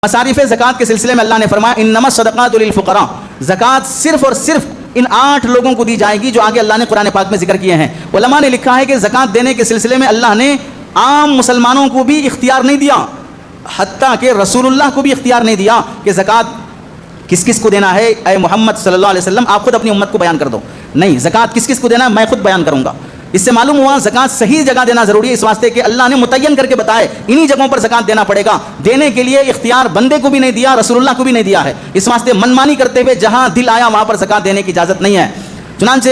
مصارف زکوٰۃ کے سلسلے میں اللہ نے فرمایا انما الصدقات للفقراء، زکوٰۃ صرف اور صرف ان 8 لوگوں کو دی جائے گی جو آگے اللہ نے قرآن پاک میں ذکر کیے ہیں۔ علماء نے لکھا ہے کہ زکوٰۃ دینے کے سلسلے میں اللہ نے عام مسلمانوں کو بھی اختیار نہیں دیا، حتیٰ کہ رسول اللہ کو بھی اختیار نہیں دیا کہ زکوٰۃ کس کس کو دینا ہے۔ اے محمد صلی اللہ علیہ وسلم آپ خود اپنی امت کو بیان کر دو، نہیں زکوٰۃ کس کس کو دینا ہے میں خود بیان کروں گا۔ اس سے معلوم ہوا زکوٰۃ صحیح جگہ دینا ضروری ہے، اس واسطے کہ اللہ نے متعین کر کے بتائے انہی جگہوں پر زکوٰۃ دینا پڑے گا۔ دینے کے لیے اختیار بندے کو بھی نہیں دیا، رسول اللہ کو بھی نہیں دیا ہے، اس واسطے منمانی کرتے ہوئے جہاں دل آیا وہاں پر زکوٰۃ دینے کی اجازت نہیں ہے۔ چنانچہ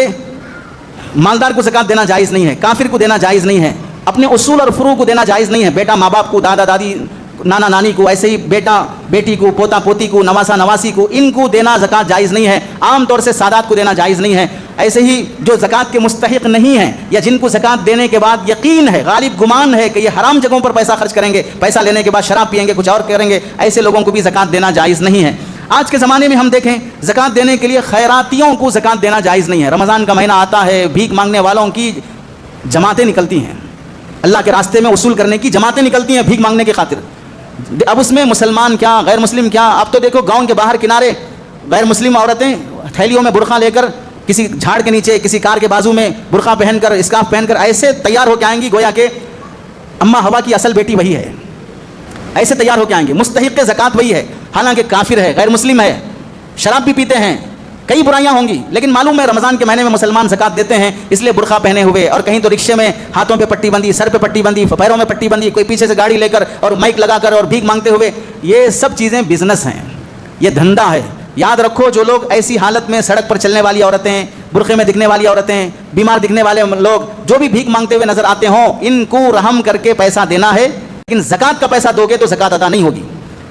مالدار کو زکوٰۃ دینا جائز نہیں ہے، کافر کو دینا جائز نہیں ہے، اپنے اصول اور فروع کو دینا جائز نہیں ہے، بیٹا ماں باپ کو، دادا دادی نانا نانی کو، ایسے ہی بیٹا بیٹی کو، پوتا پوتی کو، نواسا نواسی کو، ان کو دینا زکوٰۃ جائز نہیں ہے۔ عام طور سے سادات کو دینا جائز نہیں ہے۔ ایسے ہی جو زکوٰۃ کے مستحق نہیں ہیں یا جن کو زکوٰۃ دینے کے بعد یقین ہے، غالب گمان ہے کہ یہ حرام جگہوں پر پیسہ خرچ کریں گے، پیسہ لینے کے بعد شراب پئیں گے، کچھ اور کریں گے، ایسے لوگوں کو بھی زکوٰۃ دینا جائز نہیں ہے۔ آج کے زمانے میں ہم دیکھیں زکوٰۃ دینے کے لیے خیراتیوں کو زکوٰۃ دینا جائز نہیں ہے۔ رمضان کا مہینہ آتا ہے، بھیک مانگنے والوں کی جماعتیں نکلتی ہیں، اللہ کے راستے میں وصول کرنے کی جماعتیں نکلتی ہیں بھیک مانگنے کی خاطر۔ اب اس میں مسلمان کیا غیر مسلم کیا، اب تو دیکھو گاؤں کے باہر کنارے غیر مسلم عورتیں تھیلیوں میں برقع لے کر کسی جھاڑ کے نیچے، کسی کار کے بازو میں برقع پہن کر، اسکارف پہن کر ایسے تیار ہو کے آئیں گی گویا کہ اماں ہوا کی اصل بیٹی وہی ہے، ایسے تیار ہو کے آئیں گے، مستحق زکوٰۃ وہی ہے، حالانکہ کافر ہے، غیر مسلم ہے، شراب بھی پیتے ہیں، کئی برائیاں ہوں گی، لیکن معلوم ہے رمضان کے مہینے میں مسلمان زکوٰۃ دیتے ہیں، اس لیے برقع پہنے ہوئے، اور کہیں تو رکشے میں ہاتھوں پہ پٹی بندی، سر پہ پٹی بندی، پیروں میں پٹی بندی، کوئی پیچھے سے گاڑی لے کر اور مائک لگا کر اور بھیک مانگتے ہوئے، یہ سب چیزیں بزنس ہیں، یہ دھندا ہے۔ یاد رکھو جو لوگ ایسی حالت میں سڑک پر چلنے والی عورتیں، برقعے میں دکھنے والی عورتیں، بیمار دکھنے والے لوگ جو بھی بھیک مانگتے ہوئے نظر آتے ہوں، ان کو رحم کر کے پیسہ دینا ہے، لیکن زکوٰۃ کا پیسہ دو گے تو زکوٰۃ ادا نہیں ہوگی۔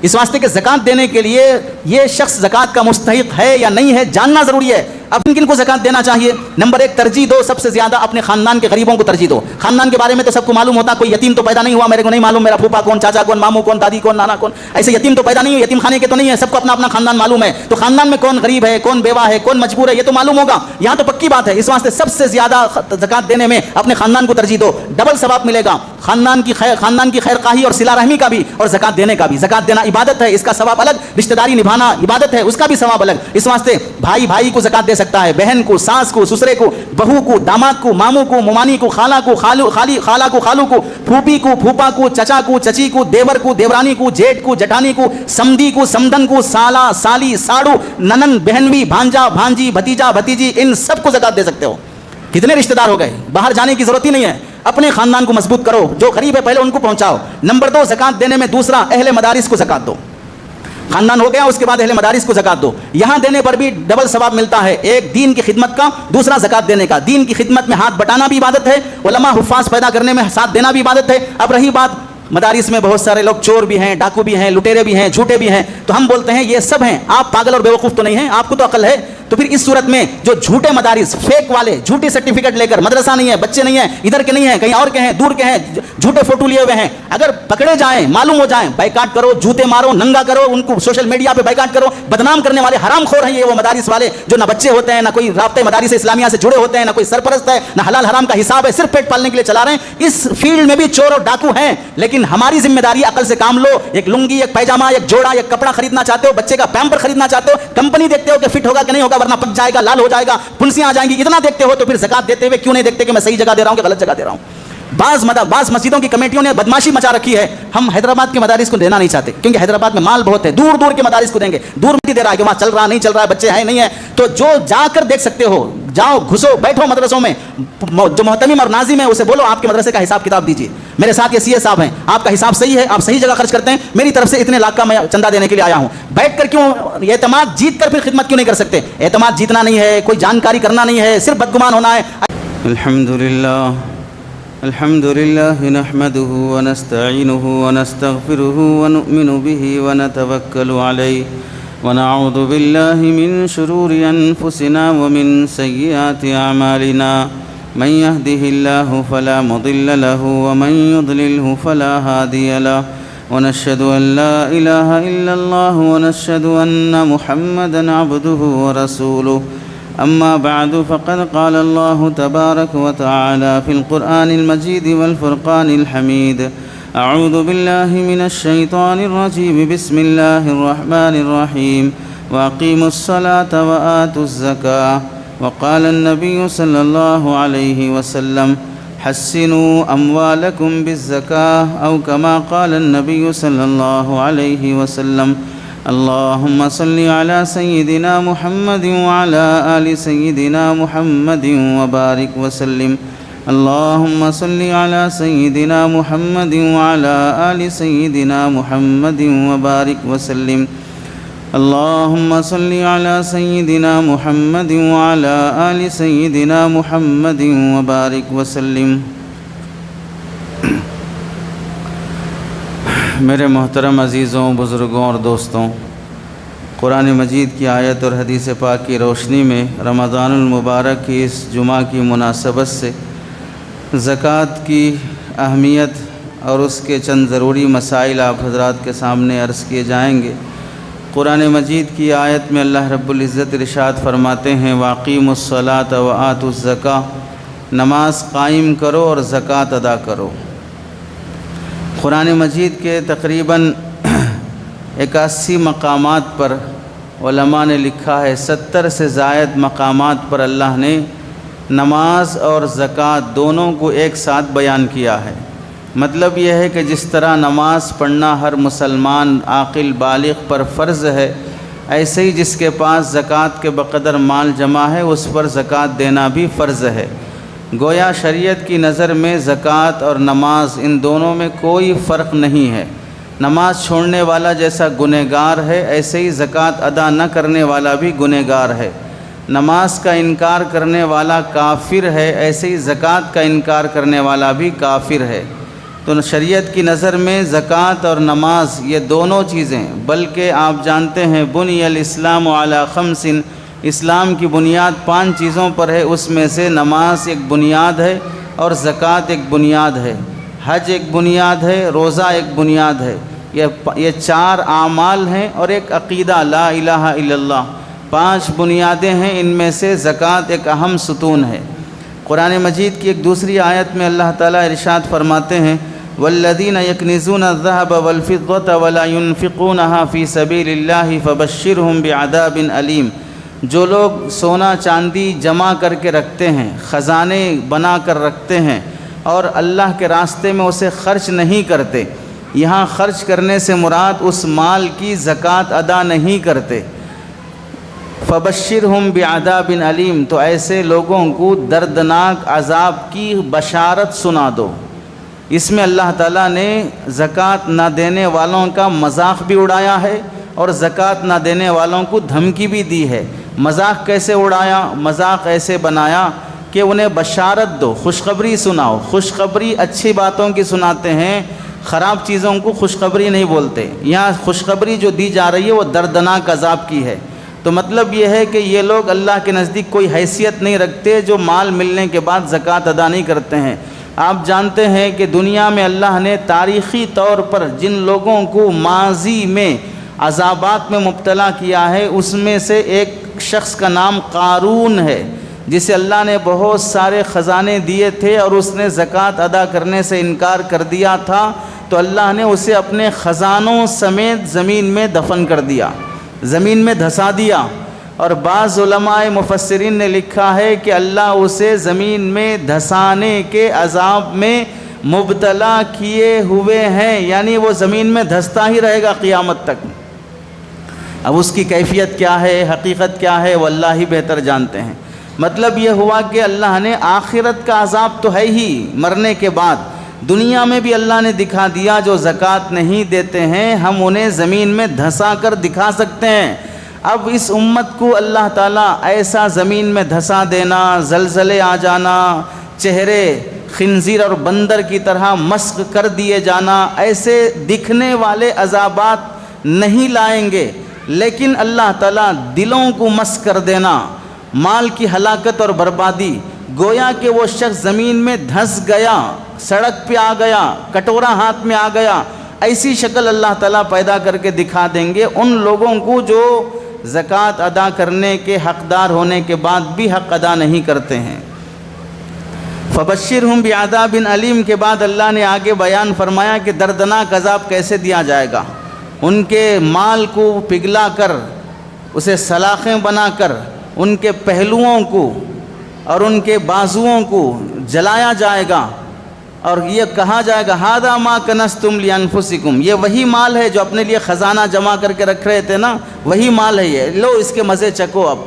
اس واسطے کہ زکوٰۃ دینے کے لیے یہ شخص زکوٰۃ کا مستحق ہے یا نہیں ہے جاننا ضروری ہے۔ اب کن کو زکوٰۃ دینا چاہیے؟ نمبر 1 ترجیح دو، سب سے زیادہ اپنے خاندان کے غریبوں کو ترجیح دو۔ خاندان کے بارے میں تو سب کو معلوم ہوتا، کوئی یتیم تو پیدا نہیں ہوا میرے کو نہیں معلوم، میرا پھوپھا کون، چاچا کون، ماموں کون، دادی کون، نانا کون، ایسے یتیم تو پیدا نہیں ہوئے، یتیم خانے کے تو نہیں ہے، سب کو اپنا اپنا خاندان معلوم ہے، تو خاندان میں کون غریب ہے، کون بیوہ ہے، کون مجبور ہے، یہ تو معلوم ہوگا، یہاں تو پکی بات ہے۔ اس واسطے سب سے زیادہ زکوٰۃ دینے میں اپنے خاندان کو ترجیح دو، ڈبل ثواب ملے گا، خاندان کی خیر خواہی اور صلہ رحمی کا بھی اور زکوٰۃ دینے کا بھی۔ زکوٰۃ دینا عبادت ہے، اس کا ثواب الگ، رشتہ داری نبھانا عبادت ہے، اس کا بھی ثواب الگ۔ اس واسطے بھائی بھائی کو زکوٰۃ دے سکتا ہے، بہن کو، ساس کو، سسرے کو، بہو کو، داماد کو، ماموں کو، ممانی کو، خالہ کو، خالہ کو، خالو کو، پھوپھی کو، پھوپھا کو، چچا کو، چچی کو، دیور کو، دیورانی کو، جیٹ کو، جٹانی کو، سمدی کو، سمدن کو، سالہ، سالی، ساڑو، ننن، بہنوی، بھانجا، بھانجی، بھتیجا، بھتیجی، ان سب کو زکوٰۃ دے سکتے ہو۔ کتنے رشتہ دار ہو گئے، باہر جانے کی ضرورت ہی نہیں ہے، اپنے خاندان کو مضبوط کرو، جو غریب ہے پہلے ان کو پہنچاؤ۔ نمبر 2 زکوٰۃ دینے میں دوسرا اہل مدارس کو زکوٰۃ دو۔ خاندان ہو گیا، اس کے بعد اہل مدارس کو زکوٰۃ دو، یہاں دینے پر بھی ڈبل ثواب ملتا ہے، ایک دین کی خدمت کا، دوسرا زکوٰۃ دینے کا۔ دین کی خدمت میں ہاتھ بٹانا بھی عبادت ہے، علماء حفاظ پیدا کرنے میں ساتھ دینا بھی عبادت ہے۔ اب رہی بات مدارس میں بہت سارے لوگ چور بھی ہیں، ڈاکو بھی ہیں، لٹیرے بھی ہیں، جھوٹے بھی ہیں، تو ہم بولتے ہیں یہ سب ہیں، آپ پاگل اور بیوقوف تو نہیں ہیں، آپ کو تو عقل ہے۔ تو پھر اس صورت میں جو جھوٹے مدارس، فیک والے، جھوٹی سرٹیفکیٹ لے کر، مدرسہ نہیں ہے، بچے نہیں ہیں، ادھر کے نہیں ہیں، کہیں اور کے ہیں، دور کے ہیں، جھوٹے فوٹو لیے ہوئے ہیں، اگر پکڑے جائیں، معلوم ہو جائیں، بائیکاٹ کرو، جوتے مارو، ننگا کرو، ان کو سوشل میڈیا پہ بائیکاٹ کرو۔ بدنام کرنے والے حرام خور ہیں یہ وہ مدارس والے جو نہ بچے ہوتے ہیں، نہ کوئی رابطے مدارس اسلامیہ سے جڑے ہوتے ہیں، نہ کوئی سرپرست ہے، نہ حلال حرام کا حساب ہے، صرف پیٹ پالنے کے لیے چلا رہے ہیں۔ اس فیلڈ میں بھی چور اور ڈاکو ہیں، لیکن ہماری ذمہ داری عقل سے کام لو۔ ایک لنگی، ایک پیجامہ، ایک جوڑا، ایک کپڑا خریدنا چاہتے ہو، بچے کا پیمپر خریدنا چاہتے ہو، کمپنی دیکھتے ہو کہ فٹ ہوگا کہ نہیں ہوگا، ورنہ پک جائے گا، لال ہو جائے گا، پھنسیاں آ جائیں گی، اتنا دیکھتے ہو تو پھر زکوٰۃ دیتے ہوئے کیوں نہیں دیکھتے کہ میں صحیح جگہ دے رہا ہوں کہ غلط جگہ دے رہا ہوں؟ بعض مسجدوں کی کمیٹیوں نے بدماشی مچا رکھی ہے، ہم حیدرآباد کے مدارس کو دینا نہیں چاہتے کیونکہ حیدرآباد میں مال بہت ہے، دور دور کے مدارس کو دیں گے، دور نہیں دے رہا ہے کہ وہاں چل رہا نہیں چل رہا ہے، بچے ہیں نہیں ہیں، تو جو جا کر دیکھ سکتے ہو جاؤ، گھسو، بیٹھو مدرسوں میں، جو محتمم اور ناظم ہے اسے بولو آپ کے مدرسے کا حساب کتاب دیجیے، میرے ساتھ یہ CA صاحب ہیں، آپ کا حساب صحیح ہے، آپ صحیح جگہ خرچ کرتے ہیں، میری طرف سے اتنے لاکھ کا میں چندہ دینے کے لیے آیا ہوں۔ بیٹھ کر کیوں اعتماد جیت کر پھر خدمت کیوں نہیں کر سکتے؟ اعتماد جیتنا نہیں ہے، کوئی جانکاری کرنا نہیں ہے، صرف بدگمان ہونا ہے۔ الحمد لله نحمده ونستعينه ونستغفره ونؤمن به ونتوكل عليه ونعوذ بالله من شرور أنفسنا ومن سيئات أعمالنا من يهده الله فلا مضل له ومن يضلله فلا هادي له ونشهد أن لا إله إلا الله ونشهد أن محمدًا عبده ورسوله أما بعد فقد قال الله تبارك وتعالى في القرآن المجيد والفرقان الحميد أعوذ بالله من الشيطان الرجيم بسم الله الرحمن الرحيم وأقيموا الصلاة وآتوا الزكاة وقال النبي صلى الله عليه وسلم حسنوا أموالكم بالزكاة أو كما قال النبي صلى الله عليه وسلم اللهم صل على سيدنا محمد وعلى آل سيدنا محمد وبارك وسلم اللهم صل على سيدنا محمد وعلى آل سيدنا محمد وبارك وسلم اللهم صل على سيدنا محمد وعلى آل سيدنا محمد وبارك وسلم۔ میرے محترم عزیزوں، بزرگوں اور دوستوں، قرآن مجید کی آیت اور حدیث پاک کی روشنی میں رمضان المبارک کی اس جمعہ کی مناسبت سے زکوٰۃ کی اہمیت اور اس کے چند ضروری مسائل آپ حضرات کے سامنے عرض کیے جائیں گے۔ قرآن مجید کی آیت میں اللہ رب العزت ارشاد فرماتے ہیں وَأَقِیمُوا الصَّلَاةَ وَآتُوا الزَّکَاةَ، نماز قائم کرو اور زکوٰۃ ادا کرو۔ قرآن مجید کے تقریباً 81 مقامات پر علماء نے لکھا ہے 70 سے زائد مقامات پر اللہ نے نماز اور زکوٰۃ دونوں کو ایک ساتھ بیان کیا ہے۔ مطلب یہ ہے کہ جس طرح نماز پڑھنا ہر مسلمان عاقل بالغ پر فرض ہے، ایسے ہی جس کے پاس زکوٰۃ کے بقدر مال جمع ہے اس پر زکوٰۃ دینا بھی فرض ہے۔ گویا شریعت کی نظر میں زکوٰۃ اور نماز ان دونوں میں کوئی فرق نہیں ہے۔ نماز چھوڑنے والا جیسا گنہگار ہے، ایسے ہی زکوٰۃ ادا نہ کرنے والا بھی گنہگار ہے۔ نماز کا انکار کرنے والا کافر ہے، ایسے ہی زکوٰۃ کا انکار کرنے والا بھی کافر ہے۔ تو شریعت کی نظر میں زکوٰۃ اور نماز یہ دونوں چیزیں، بلکہ آپ جانتے ہیں بنی الاسلام علی خمس، اسلام کی بنیاد 5 چیزوں پر ہے، اس میں سے نماز ایک بنیاد ہے اور زکوٰۃ ایک بنیاد ہے، حج ایک بنیاد ہے، روزہ ایک بنیاد ہے۔ یہ 4 اعمال ہیں اور ایک عقیدہ لا الہ الا اللہ، 5 بنیادیں ہیں، ان میں سے زکوٰۃ ایک اہم ستون ہے۔ قرآن مجید کی ایک دوسری آیت میں اللہ تعالیٰ ارشاد فرماتے ہیں والذین یکنزون الذهب والفضة ولا ينفقونها في سبيل الله فبشرهم بعذاب علیم، جو لوگ سونا چاندی جمع کر کے رکھتے ہیں، خزانے بنا کر رکھتے ہیں اور اللہ کے راستے میں اسے خرچ نہیں کرتے، یہاں خرچ کرنے سے مراد اس مال کی زکوٰۃ ادا نہیں کرتے، فبشرہم بعذاب علیم، تو ایسے لوگوں کو دردناک عذاب کی بشارت سنا دو۔ اس میں اللہ تعالیٰ نے زکوٰۃ نہ دینے والوں کا مذاق بھی اڑایا ہے اور زکوٰۃ نہ دینے والوں کو دھمکی بھی دی ہے۔ مذاق کیسے اڑایا؟ مذاق ایسے بنایا کہ انہیں بشارت دو، خوشخبری سناؤ۔ خوشخبری اچھی باتوں کی سناتے ہیں، خراب چیزوں کو خوشخبری نہیں بولتے۔ یہاں خوشخبری جو دی جا رہی ہے وہ دردناک عذاب کی ہے۔ تو مطلب یہ ہے کہ یہ لوگ اللہ کے نزدیک کوئی حیثیت نہیں رکھتے جو مال ملنے کے بعد زکوٰۃ ادا نہیں کرتے ہیں۔ آپ جانتے ہیں کہ دنیا میں اللہ نے تاریخی طور پر جن لوگوں کو ماضی میں عذابات میں مبتلا کیا ہے اس میں سے ایک شخص کا نام قارون ہے، جسے اللہ نے بہت سارے خزانے دیے تھے اور اس نے زکوٰۃ ادا کرنے سے انکار کر دیا تھا، تو اللہ نے اسے اپنے خزانوں سمیت زمین میں دفن کر دیا، زمین میں دھسا دیا۔ اور بعض علماء مفسرین نے لکھا ہے کہ اللہ اسے زمین میں دھسانے کے عذاب میں مبتلا کیے ہوئے ہیں، یعنی وہ زمین میں دھستا ہی رہے گا قیامت تک۔ اب اس کی کیفیت کیا ہے، حقیقت کیا ہے، وہ اللہ ہی بہتر جانتے ہیں۔ مطلب یہ ہوا کہ اللہ نے آخرت کا عذاب تو ہے ہی مرنے کے بعد، دنیا میں بھی اللہ نے دکھا دیا جو زکوٰۃ نہیں دیتے ہیں ہم انہیں زمین میں دھسا کر دکھا سکتے ہیں۔ اب اس امت کو اللہ تعالیٰ ایسا زمین میں دھسا دینا، زلزلے آ جانا، چہرے خنزیر اور بندر کی طرح مسخ کر دیے جانا، ایسے دکھنے والے عذابات نہیں لائیں گے، لیکن اللہ تعالیٰ دلوں کو مسخ کر دینا، مال کی ہلاکت اور بربادی، گویا کہ وہ شخص زمین میں دھس گیا، سڑک پہ آ گیا، کٹورا ہاتھ میں آ گیا، ایسی شکل اللہ تعالیٰ پیدا کر کے دکھا دیں گے ان لوگوں کو جو زکوٰۃ ادا کرنے کے حقدار ہونے کے بعد بھی حق ادا نہیں کرتے ہیں۔ فبشرہم بعذاب علیم کے بعد اللہ نے آگے بیان فرمایا کہ دردناک عذاب کیسے دیا جائے گا۔ ان کے مال کو پگھلا کر، اسے سلاخیں بنا کر، ان کے پہلوؤں کو اور ان کے بازوؤں کو جلایا جائے گا، اور یہ کہا جائے گا ھذا ما کنزتم لانفسکم، یہ وہی مال ہے جو اپنے لیے خزانہ جمع کر کے رکھ رہے تھے نا، وہی مال ہے یہ، لو اس کے مزے چکو اب۔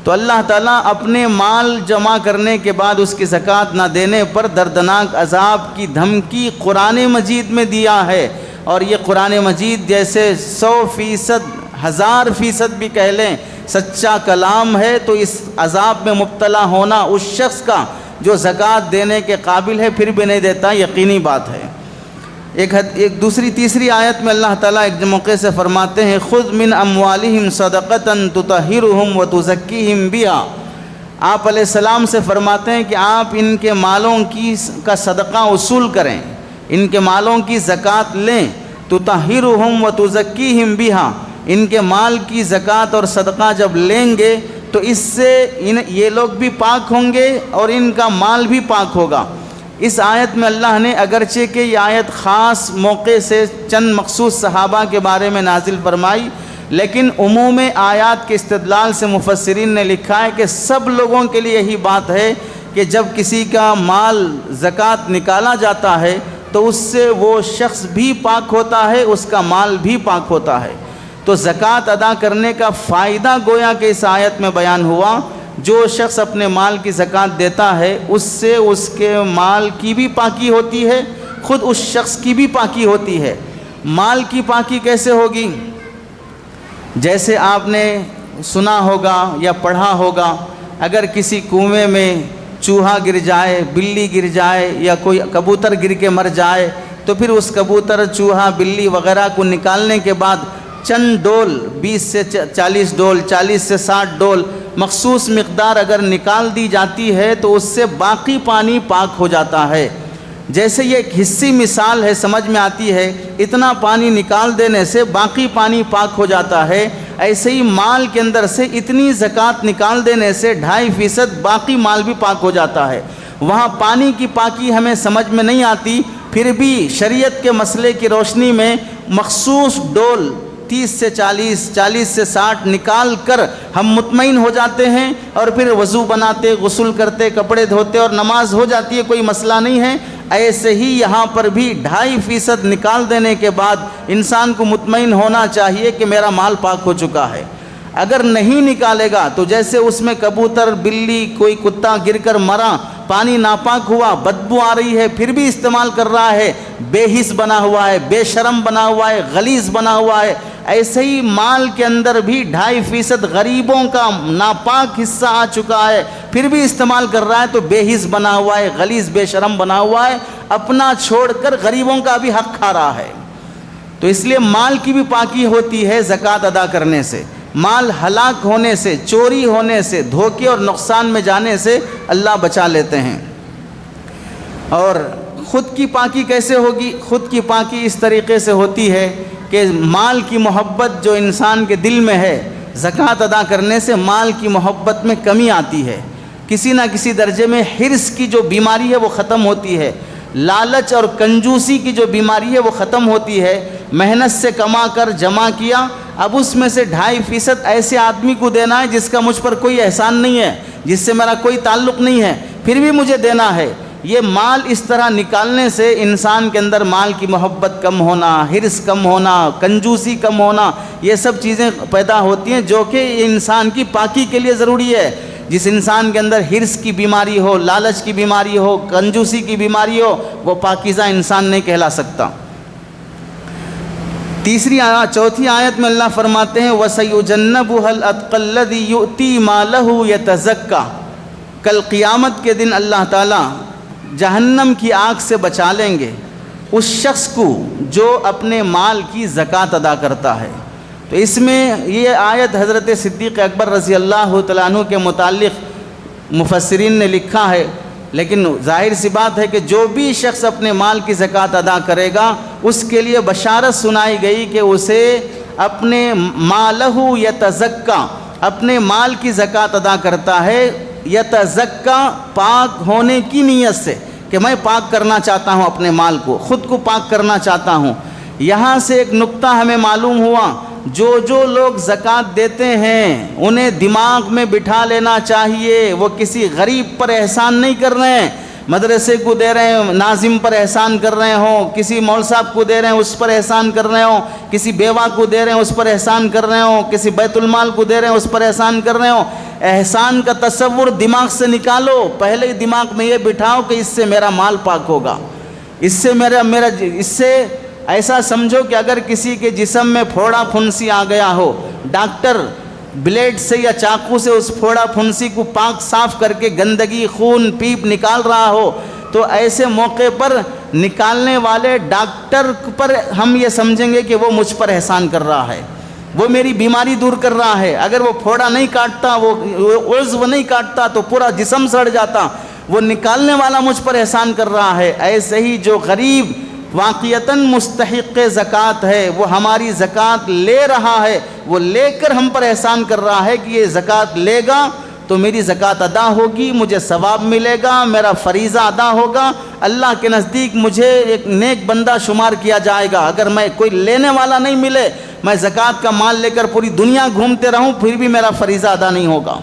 تو اللہ تعالیٰ اپنے مال جمع کرنے کے بعد اس کی زکوٰۃ نہ دینے پر دردناک عذاب کی دھمکی قرآن مجید میں دیا ہے، اور یہ قرآن مجید جیسے 100%، 1000% بھی کہہ لیں سچا کلام ہے، تو اس عذاب میں مبتلا ہونا اس شخص کا جو زکوٰۃ دینے کے قابل ہے پھر بھی نہیں دیتا، یقینی بات ہے۔ ایک دوسری تیسری آیت میں اللہ تعالیٰ ایک موقع سے فرماتے ہیں خذ من اموالہم صدقۃ تطہرہم وتزکیہم بہا، آپ علیہ السلام سے فرماتے ہیں کہ آپ ان کے مالوں کا صدقہ وصول کریں، ان کے مالوں کی زکوٰۃ لیں، تطہرہم وتزکیہم بہا، ان کے مال کی زکوٰۃ اور صدقہ جب لیں گے تو اس سے یہ لوگ بھی پاک ہوں گے اور ان کا مال بھی پاک ہوگا۔ اس آیت میں اللہ نے اگرچہ کہ یہ آیت خاص موقع سے چند مخصوص صحابہ کے بارے میں نازل فرمائی، لیکن عموم آیات کے استدلال سے مفسرین نے لکھا ہے کہ سب لوگوں کے لیے یہی بات ہے کہ جب کسی کا مال زکوٰۃ نکالا جاتا ہے تو اس سے وہ شخص بھی پاک ہوتا ہے، اس کا مال بھی پاک ہوتا ہے۔ تو زکوٰۃ ادا کرنے کا فائدہ گویا کہ اس آیت میں بیان ہوا، جو شخص اپنے مال کی زکوٰۃ دیتا ہے اس سے اس کے مال کی بھی پاکی ہوتی ہے، خود اس شخص کی بھی پاکی ہوتی ہے۔ مال کی پاکی کیسے ہوگی؟ جیسے آپ نے سنا ہوگا یا پڑھا ہوگا، اگر کسی کنویں میں چوہا گر جائے، بلی گر جائے یا کوئی کبوتر گر کے مر جائے تو پھر اس کبوتر، چوہا، بلی وغیرہ کو نکالنے کے بعد چند ڈول، 20 سے 40 ڈول، 40 سے 60 ڈول مخصوص مقدار اگر نکال دی جاتی ہے تو اس سے باقی پانی پاک ہو جاتا ہے۔ جیسے یہ ایک حصی مثال ہے، سمجھ میں آتی ہے، اتنا پانی نکال دینے سے باقی پانی پاک ہو جاتا ہے، ایسے ہی مال کے اندر سے اتنی زکوٰۃ نکال دینے سے 2.5% باقی مال بھی پاک ہو جاتا ہے۔ وہاں پانی کی پاکی ہمیں سمجھ میں نہیں آتی، پھر بھی شریعت کے مسئلے کی روشنی میں مخصوص ڈول 30 سے 40، 40 سے 60 نکال کر ہم مطمئن ہو جاتے ہیں، اور پھر وضو بناتے، غسل کرتے، کپڑے دھوتے اور نماز ہو جاتی ہے، کوئی مسئلہ نہیں ہے۔ ایسے ہی یہاں پر بھی 2.5% نکال دینے کے بعد انسان کو مطمئن ہونا چاہیے کہ میرا مال پاک ہو چکا ہے۔ اگر نہیں نکالے گا تو جیسے اس میں کبوتر، بلی، کوئی کتا گر کر مرا، پانی ناپاک ہوا، بدبو آ رہی ہے، پھر بھی استعمال کر رہا ہے، بے حس بنا ہوا ہے، بے شرم بنا ہوا ہے، غلیظ بنا ہوا ہے۔ ایسے ہی مال کے اندر بھی 2.5% غریبوں کا ناپاک حصہ آ چکا ہے، پھر بھی استعمال کر رہا ہے تو بے حس بنا ہوا ہے، غلیظ، بے شرم بنا ہوا ہے، اپنا چھوڑ کر غریبوں کا بھی حق کھا رہا ہے۔ تو اس لیے مال کی بھی پاکی ہوتی ہے زکوٰۃ ادا کرنے سے، مال ہلاک ہونے سے، چوری ہونے سے، دھوکے اور نقصان میں جانے سے اللہ بچا لیتے ہیں۔ اور خود کی پاکی کیسے ہوگی؟ خود کی پاکی اس طریقے سے ہوتی ہے کہ مال کی محبت جو انسان کے دل میں ہے، زکوٰۃ ادا کرنے سے مال کی محبت میں کمی آتی ہے، کسی نہ کسی درجے میں حرص کی جو بیماری ہے وہ ختم ہوتی ہے، لالچ اور کنجوسی کی جو بیماری ہے وہ ختم ہوتی ہے۔ محنت سے کما کر جمع کیا، اب اس میں سے 2.5% ایسے آدمی کو دینا ہے جس کا مجھ پر کوئی احسان نہیں ہے، جس سے میرا کوئی تعلق نہیں ہے، پھر بھی مجھے دینا ہے۔ یہ مال اس طرح نکالنے سے انسان کے اندر مال کی محبت کم ہونا، حرص کم ہونا، کنجوسی کم ہونا، یہ سب چیزیں پیدا ہوتی ہیں جو کہ انسان کی پاکی کے لیے ضروری ہے۔ جس انسان کے اندر حرص کی بیماری ہو، لالچ کی بیماری ہو، کنجوسی کی بیماری ہو، وہ پاکیزہ انسان نہیں کہلا سکتا۔ چوتھی آیت میں اللہ فرماتے ہیں وَسَيُجَنَّبُهَا الْأَتْقَى الَّذِي يُؤْتِي مَالَهُ يَتَزَكَّى، کل قیامت کے دن اللہ تعالیٰ جہنم کی آگ سے بچا لیں گے اس شخص کو جو اپنے مال کی زکوٰۃ ادا کرتا ہے۔ تو اس میں یہ آیت حضرت صدیق اکبر رضی اللہ تعالیٰ عنہ کے متعلق مفسرین نے لکھا ہے، لیکن ظاہر سی بات ہے کہ جو بھی شخص اپنے مال کی زکوٰۃ ادا کرے گا اس کے لیے بشارت سنائی گئی کہ اسے اپنے مالہ یتزکا، اپنے مال کی زکوٰۃ ادا کرتا ہے، یتزکا، پاک ہونے کی نیت سے کہ میں پاک کرنا چاہتا ہوں اپنے مال کو، خود کو پاک کرنا چاہتا ہوں۔ یہاں سے ایک نقطہ ہمیں معلوم ہوا، جو لوگ زکوٰۃ دیتے ہیں انہیں دماغ میں بٹھا لینا چاہیے وہ کسی غریب پر احسان نہیں کر رہے ہیں، مدرسے کو دے رہے ہیں ناظم پر احسان کر رہے ہوں، کسی مول صاحب کو دے رہے ہیں اس پر احسان کر رہے ہوں، کسی بیوہ کو دے رہے ہیں اس پر احسان کر رہے ہوں، کسی بیت المال کو دے رہے ہیں اس پر احسان کر رہے ہوں۔ احسان کا تصور دماغ سے نکالو، پہلے دماغ میں یہ بٹھاؤ کہ اس سے میرا مال پاک ہوگا، اس سے ایسا سمجھو کہ اگر کسی کے جسم میں پھوڑا پھنسی آ گیا ہو، ڈاکٹر بلیڈ سے یا چاقو سے اس پھوڑا پھنسی کو پاک صاف کر کے گندگی خون پیپ نکال رہا ہو، تو ایسے موقع پر نکالنے والے ڈاکٹر پر ہم یہ سمجھیں گے کہ وہ مجھ پر احسان کر رہا ہے، وہ میری بیماری دور کر رہا ہے۔ اگر وہ پھوڑا نہیں کاٹتا، وہ عضو نہیں کاٹتا تو پورا جسم سڑ جاتا، وہ نکالنے والا مجھ پر احسان کر رہا ہے۔ ایسے ہی جو غریب واقعتاً مستحق زکوٰۃ ہے، وہ ہماری زکوٰۃ لے رہا ہے، وہ لے کر ہم پر احسان کر رہا ہے کہ یہ زکوٰۃ لے گا تو میری زکوٰۃ ادا ہوگی، مجھے ثواب ملے گا، میرا فریضہ ادا ہوگا، اللہ کے نزدیک مجھے ایک نیک بندہ شمار کیا جائے گا۔ اگر میں کوئی لینے والا نہیں ملے، میں زکوٰۃ کا مال لے کر پوری دنیا گھومتے رہوں پھر بھی میرا فریضہ ادا نہیں ہوگا۔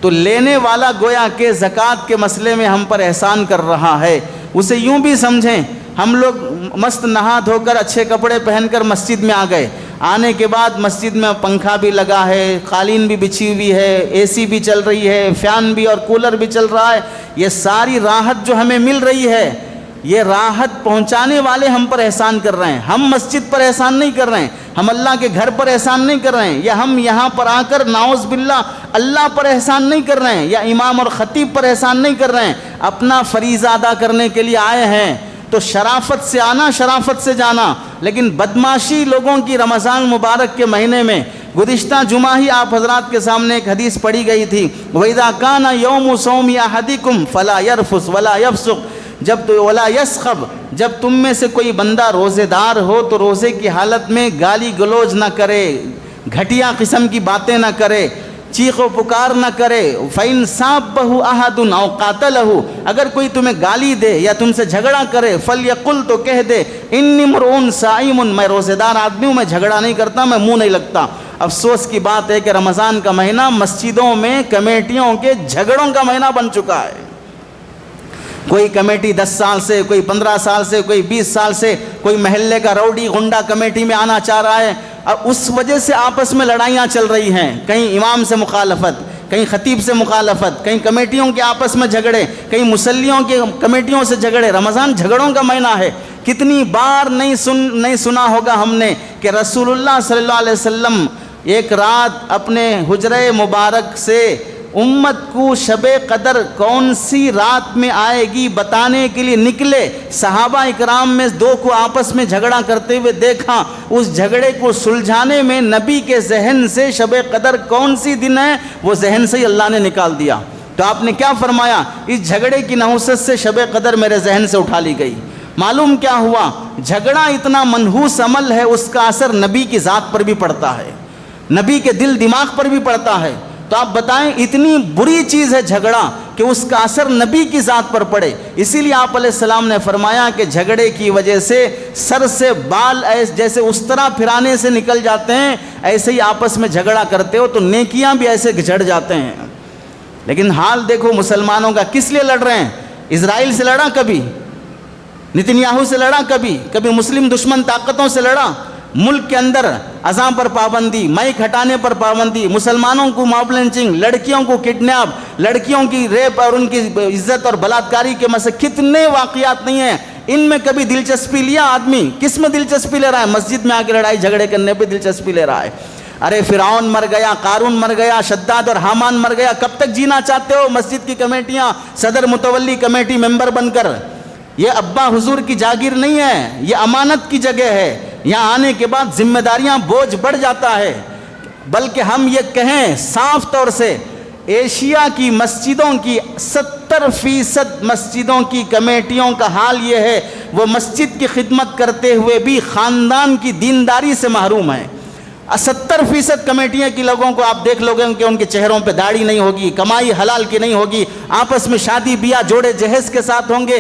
تو لینے والا گویا کہ زکوٰۃ کے مسئلے میں ہم پر احسان کر رہا ہے۔ اسے یوں بھی سمجھیں، ہم لوگ مست نہا دھو کر اچھے کپڑے پہن کر مسجد میں آ گئے، آنے کے بعد مسجد میں پنکھا بھی لگا ہے، قالین بھی بچھی ہوئی ہے، اے سی بھی چل رہی ہے، فین بھی اور کولر بھی چل رہا ہے، یہ ساری راحت جو ہمیں مل رہی ہے، یہ راحت پہنچانے والے ہم پر احسان کر رہے ہیں۔ ہم مسجد پر احسان نہیں کر رہے ہیں، ہم اللہ کے گھر پر احسان نہیں کر رہے ہیں، یا ہم یہاں پر آ کر نعوذ باللہ اللہ پر احسان نہیں کر رہے ہیں، یا امام اور خطیب پر احسان نہیں کر رہے ہیں، اپنا فریضہ ادا کرنے کے لیے آئے ہیں۔ تو شرافت سے آنا، شرافت سے جانا، لیکن بدماشی لوگوں کی رمضان مبارک کے مہینے میں، گزشتہ جمعہ ہی آپ حضرات کے سامنے ایک حدیث پڑھی گئی تھی، وَإِذَا كَانَ يَوْمُ صَوْمِ أَحَدِكُمْ فَلَا يَرْفُثْ وَلَا يَفْسُقْ وَلَا يَسْخَبْ، جب تم میں سے کوئی بندہ روزے دار ہو تو روزے کی حالت میں گالی گلوچ نہ کرے، گھٹیا قسم کی باتیں نہ کرے، چیخ و پکار نہ کرے۔ فَإِن صَابَّهُ أَحَدٌ أَوْ قَاتَلَهُ، اگر کوئی تمہیں گالی دے یا تم سے جھگڑا کرے، فَلْيَقُلْ، تو کہہ دے، إِنِّي امْرُؤٌ صَائِمٌ، میں روزے دار آدمی ہوں، میں جھگڑا نہیں کرتا، میں منہ نہیں لگتا۔ افسوس کی بات ہے کہ رمضان کا مہینہ مسجدوں میں کمیٹیوں کے جھگڑوں کا مہینہ بن چکا ہے۔ کوئی کمیٹی 10 سال سے، کوئی 15 سال سے، کوئی 20 سال سے، کوئی محلے کا روڈی غنڈا کمیٹی میں آنا چاہ رہا ہے، اب اس وجہ سے آپس میں لڑائیاں چل رہی ہیں، کہیں امام سے مخالفت، کہیں خطیب سے مخالفت، کہیں کمیٹیوں کے آپس میں جھگڑے، کہیں مسلیوں کے کمیٹیوں سے جھگڑے۔ رمضان جھگڑوں کا مہینہ ہے۔ کتنی بار نہیں سنا ہوگا ہم نے کہ رسول اللہ صلی اللہ علیہ وسلم ایک رات اپنے حجرہ مبارک سے امت کو شب قدر کون سی رات میں آئے گی بتانے کے لیے نکلے۔ صحابہ اکرام میں دو کو آپس میں جھگڑا کرتے ہوئے دیکھا، اس جھگڑے کو سلجھانے میں نبی کے ذہن سے شب قدر کون سی دن ہے وہ ذہن سے ہی اللہ نے نکال دیا۔ تو آپ نے کیا فرمایا؟ اس جھگڑے کی نحوست سے شب قدر میرے ذہن سے اٹھا لی گئی۔ معلوم کیا ہوا؟ جھگڑا اتنا منحوس عمل ہے، اس کا اثر نبی کی ذات پر بھی پڑتا ہے، نبی کے دل دماغ پر بھی پڑتا ہے۔ تو آپ بتائیں، اتنی بری چیز ہے جھگڑا کہ اس کا اثر نبی کی ذات پر پڑے۔ اسی لیے آپ علیہ السلام نے فرمایا کہ جھگڑے کی وجہ سے سر سے بال جیسے اس طرح پھرانے سے نکل جاتے ہیں، ایسے ہی آپس میں جھگڑا کرتے ہو تو نیکیاں بھی ایسے گھچڑ جاتے ہیں۔ لیکن حال دیکھو مسلمانوں کا، کس لیے لڑ رہے ہیں؟ اسرائیل سے لڑا کبھی، نتنیاہو سے لڑا کبھی مسلم دشمن طاقتوں سے لڑا۔ ملک کے اندر اذان پر پابندی، مائک ہٹانے پر پابندی، مسلمانوں کو موب لنچنگ، لڑکیوں کو کڈنیپ، لڑکیوں کی ریپ اور ان کی عزت اور بلاత్కాری کے مسئلے، کتنے واقعات نہیں ہیں۔ ان میں کبھی دلچسپی لیا آدمی؟ کس میں دلچسپی لے رہا ہے؟ مسجد میں آ کے لڑائی جھگڑے کرنے پہ دلچسپی لے رہا ہے۔ ارے فرعون مر گیا، قارون مر گیا، شداد اور حامان مر گیا، کب تک جینا چاہتے ہو؟ مسجد کی کمیٹیاں، صدر متولی کمیٹی ممبر بن کر، یہ ابا حضور کی جاگیر نہیں ہے، یہ امانت کی جگہ ہے۔ یہاں آنے کے بعد ذمہ داریاں بوجھ بڑھ جاتا ہے۔ بلکہ ہم یہ کہیں صاف طور سے، ایشیا کی مسجدوں کی 70% مسجدوں کی کمیٹیوں کا حال یہ ہے، وہ مسجد کی خدمت کرتے ہوئے بھی خاندان کی دینداری سے محروم ہیں۔ 70% کمیٹیاں کی لوگوں کو آپ دیکھ لو گے کہ ان کے چہروں پہ داڑھی نہیں ہوگی، کمائی حلال کی نہیں ہوگی، آپس میں شادی بیاہ جوڑے جہیز کے ساتھ ہوں گے،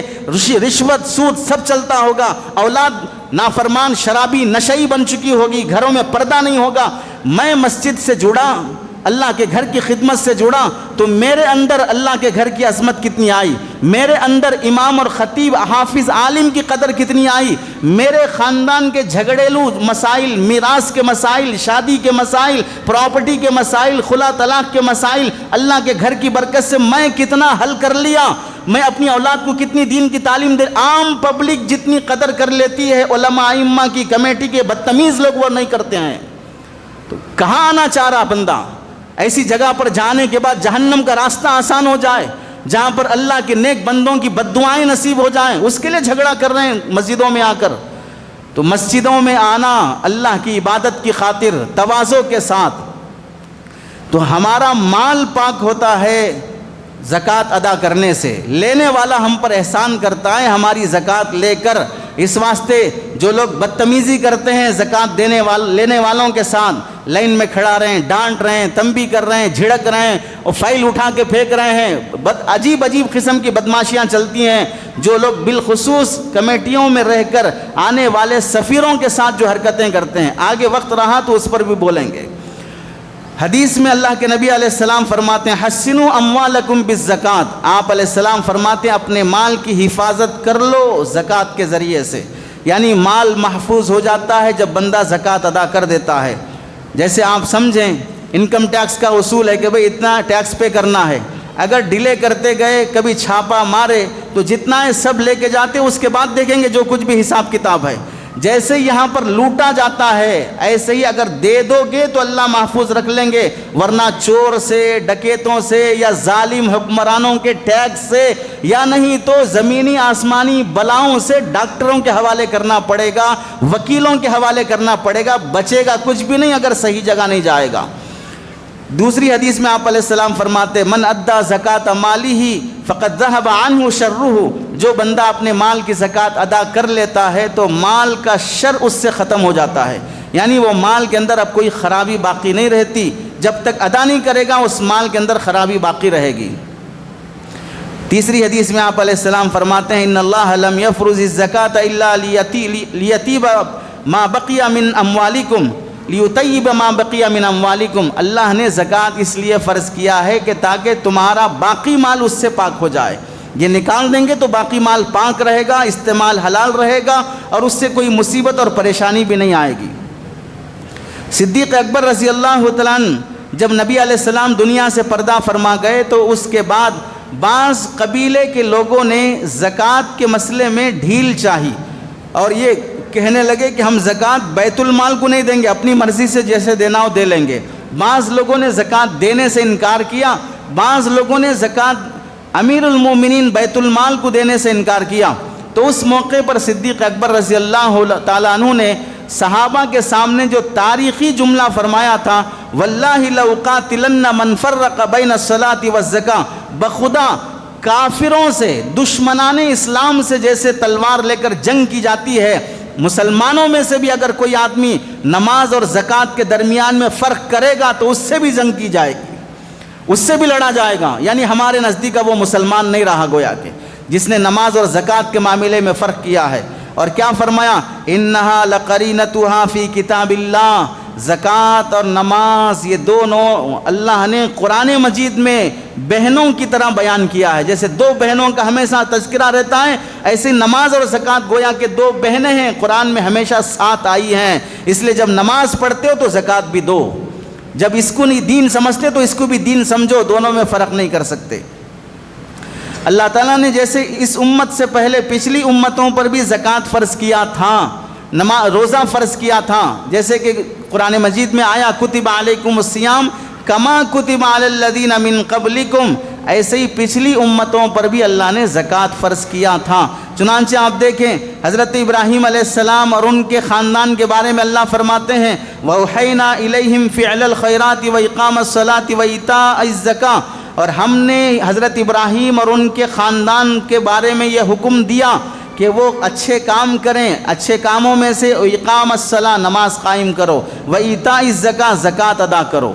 رشوت سود سب چلتا ہوگا، اولاد نافرمان شرابی نشئی بن چکی ہوگی، گھروں میں پردہ نہیں ہوگا۔ میں مسجد سے جڑا، اللہ کے گھر کی خدمت سے جڑا، تو میرے اندر اللہ کے گھر کی عظمت کتنی آئی، میرے اندر امام اور خطیب حافظ عالم کی قدر کتنی آئی، میرے خاندان کے جھگڑیلو مسائل، میراث کے مسائل، شادی کے مسائل، پراپرٹی کے مسائل، خلا طلاق کے مسائل، اللہ کے گھر کی برکت سے میں کتنا حل کر لیا، میں اپنی اولاد کو کتنی دین کی تعلیم دے۔ عام پبلک جتنی قدر کر لیتی ہے علماء ائمہ کی، کمیٹی کے بدتمیز لوگ وہ نہیں کرتے ہیں۔ تو کہاں آنا چاہ رہا بندہ؟ ایسی جگہ پر جانے کے بعد جہنم کا راستہ آسان ہو جائے، جہاں پر اللہ کے نیک بندوں کی بددعائیں نصیب ہو جائیں، اس کے لیے جھگڑا کر رہے ہیں مسجدوں میں آ کر۔ تو مسجدوں میں آنا اللہ کی عبادت کی خاطر تواضع کے ساتھ، تو ہمارا مال پاک ہوتا ہے زکوٰۃ ادا کرنے سے۔ لینے والا ہم پر احسان کرتا ہے ہماری زکوٰۃ لے کر، اس واسطے جو لوگ بدتمیزی کرتے ہیں زکوٰۃ لینے والوں کے ساتھ، لائن میں کھڑا رہے ہیں، ڈانٹ رہے ہیں، تنبیہ کر رہے ہیں، جھڑک رہے ہیں اور فائل اٹھا کے پھینک رہے ہیں، عجیب عجیب قسم کی بدماشیاں چلتی ہیں۔ جو لوگ بالخصوص کمیٹیوں میں رہ کر آنے والے سفیروں کے ساتھ جو حرکتیں کرتے ہیں، آگے وقت رہا تو اس پر بھی بولیں گے۔ حدیث میں اللہ کے نبی علیہ السلام فرماتے ہیں حسنوا اموالکم بالزکوٰۃ، آپ علیہ السلام فرماتے ہیں اپنے مال کی حفاظت کر لو زکوٰۃ کے ذریعے سے، یعنی مال محفوظ ہو جاتا ہے جب بندہ زکوٰۃ ادا کر دیتا ہے۔ جیسے آپ سمجھیں انکم ٹیکس کا اصول ہے کہ بھئی اتنا ٹیکس پے کرنا ہے، اگر ڈیلے کرتے گئے، کبھی چھاپا مارے تو جتنا ہے سب لے کے جاتے، اس کے بعد دیکھیں گے جو کچھ بھی حساب کتاب ہے۔ جیسے یہاں پر لوٹا جاتا ہے، ایسے ہی اگر دے دو گے تو اللہ محفوظ رکھ لیں گے، ورنہ چور سے، ڈکیتوں سے، یا ظالم حکمرانوں کے ٹیکس سے، یا نہیں تو زمینی آسمانی بلاؤں سے ڈاکٹروں کے حوالے کرنا پڑے گا، وکیلوں کے حوالے کرنا پڑے گا، بچے گا کچھ بھی نہیں اگر صحیح جگہ نہیں جائے گا۔ دوسری حدیث میں آپ علیہ السلام فرماتے من ادا زکوٰۃ مالہ فقد ذهب عنہ شرہ، جو بندہ اپنے مال کی زکوٰۃ ادا کر لیتا ہے تو مال کا شر اس سے ختم ہو جاتا ہے، یعنی وہ مال کے اندر اب کوئی خرابی باقی نہیں رہتی، جب تک ادا نہیں کرے گا اس مال کے اندر خرابی باقی رہے گی۔ تیسری حدیث میں آپ علیہ السلام فرماتے ہیں ان اللہ لم یفرض الزکوٰۃ الا لیطیب ما بقی من اموالکم لیطیب ما بقی من اموالکم، اللہ نے زکوٰۃ اس لیے فرض کیا ہے کہ تاکہ تمہارا باقی مال اس سے پاک ہو جائے، یہ نکال دیں گے تو باقی مال پاک رہے گا، استعمال حلال رہے گا اور اس سے کوئی مصیبت اور پریشانی بھی نہیں آئے گی۔ صدیق اکبر رضی اللہ تعالیٰ عنہ جب نبی علیہ السلام دنیا سے پردہ فرما گئے تو اس کے بعد بعض قبیلے کے لوگوں نے زکوٰۃ کے مسئلے میں ڈھیل چاہی اور یہ کہنے لگے کہ ہم زکوٰۃ بیت المال کو نہیں دیں گے، اپنی مرضی سے جیسے دینا ہو دے لیں گے۔ بعض لوگوں نے زکوٰۃ دینے سے انکار کیا، بعض لوگوں نے زکوٰۃ امیر المومنین بیت المال کو دینے سے انکار کیا۔ تو اس موقع پر صدیق اکبر رضی اللہ تعالیٰ عنہ نے صحابہ کے سامنے جو تاریخی جملہ فرمایا تھا واللہ لأقاتلن من فرق بین الصلاۃ والزکاۃ، بخدا کافروں سے، دشمنان اسلام سے جیسے تلوار لے کر جنگ کی جاتی ہے، مسلمانوں میں سے بھی اگر کوئی آدمی نماز اور زکوٰۃ کے درمیان میں فرق کرے گا تو اس سے بھی جنگ کی جائے گی، اس سے بھی لڑا جائے گا، یعنی ہمارے نزدیک وہ مسلمان نہیں رہا گویا کہ جس نے نماز اور زکوٰۃ کے معاملے میں فرق کیا ہے۔ اور کیا فرمایا انہا لقرینتھا فی کتاب اللہ، زکوٰۃ اور نماز یہ دونوں اللہ نے قرآن مجید میں بہنوں کی طرح بیان کیا ہے، جیسے دو بہنوں کا ہمیشہ تذکرہ رہتا ہے، ایسے نماز اور زکوٰۃ گویا کہ دو بہنیں ہیں، قرآن میں ہمیشہ ساتھ آئی ہیں، اس لیے جب نماز پڑھتے ہو تو زکوٰۃ بھی دو، جب اس کو نہیں دین سمجھتے تو اس کو بھی دین سمجھو، دونوں میں فرق نہیں کر سکتے۔ اللہ تعالیٰ نے جیسے اس امت سے پہلے پچھلی امتوں پر بھی زکوٰۃ فرض کیا تھا، روزہ فرض کیا تھا، جیسے کہ قرآن مجید میں آیا کتب علیکم الصیام کما کتب علی الذین من قبلکم، ایسے ہی پچھلی امتوں پر بھی اللہ نے زکوٰۃ فرض کیا تھا۔ چنانچہ آپ دیکھیں حضرت ابراہیم علیہ السلام اور ان کے خاندان کے بارے میں اللہ فرماتے ہیں وَأَوْحَيْنَا إِلَيْهِمْ فِعْلَ الْخَيْرَاتِ وَإِقَامَ الصَّلَاةِ وَإِيتَاءَ الزَّكَاةِ، اور ہم نے حضرت ابراہیم اور ان کے خاندان کے بارے میں یہ حکم دیا کہ وہ اچھے کام کریں، اچھے کاموں میں سے اقام الصلاۃ، نماز قائم کرو، و ایتاء الزکاۃ، زکوٰۃ ادا کرو۔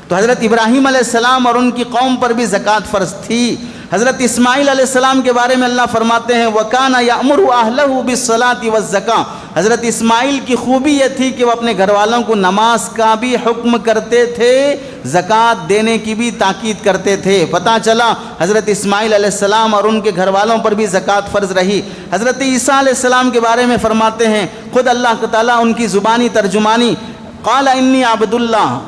تو حضرت ابراہیم علیہ السلام اور ان کی قوم پر بھی زکوٰۃ فرض تھی۔ حضرت اسماعیل علیہ السلام کے بارے میں اللہ فرماتے ہیں وَكَانَ يَأْمُرُ أَهْلَهُ بِالصَّلَاةِ وَالزَّكَاةِ، حضرت اسماعیل کی خوبی یہ تھی کہ وہ اپنے گھر والوں کو نماز کا بھی حکم کرتے تھے، زکوٰۃ دینے کی بھی تاکید کرتے تھے۔ پتہ چلا حضرت اسماعیل علیہ السلام اور ان کے گھر والوں پر بھی زکوٰۃ فرض رہی۔ حضرت عیسیٰ علیہ السلام کے بارے میں فرماتے ہیں، خود اللہ تعالیٰ ان کی زبانی ترجمانی قال انی عبد اللہ،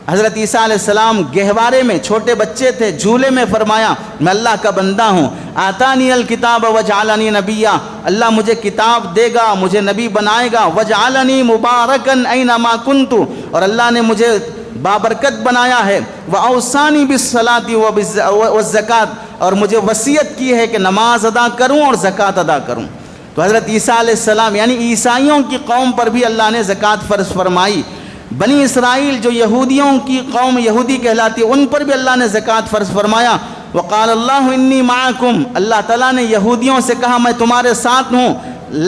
حضرت عیسیٰ علیہ السلام گہوارے میں چھوٹے بچے تھے، جھولے میں فرمایا میں اللہ کا بندہ ہوں۔ آتانی الکتاب وجعلنی نبیا، اللہ مجھے کتاب دے گا، مجھے نبی بنائے گا۔ وجعلنی مبارکن اینما کنت، اور اللہ نے مجھے بابرکت بنایا ہے۔ واوصانی بالصلاۃ والزکاۃ، اور مجھے وصیت کی ہے کہ نماز ادا کروں اور زکوٰۃ ادا کروں۔ تو حضرت عیسیٰ علیہ السلام یعنی عیسائیوں کی قوم پر بھی اللہ نے زکوٰۃ فرض فرمائی۔ بنی اسرائیل جو یہودیوں کی قوم یہودی کہلاتی ہے، ان پر بھی اللہ نے زکوٰۃ فرض فرمایا۔ وقال اللہ انی معکم، اللہ تعالیٰ نے یہودیوں سے کہا میں تمہارے ساتھ ہوں۔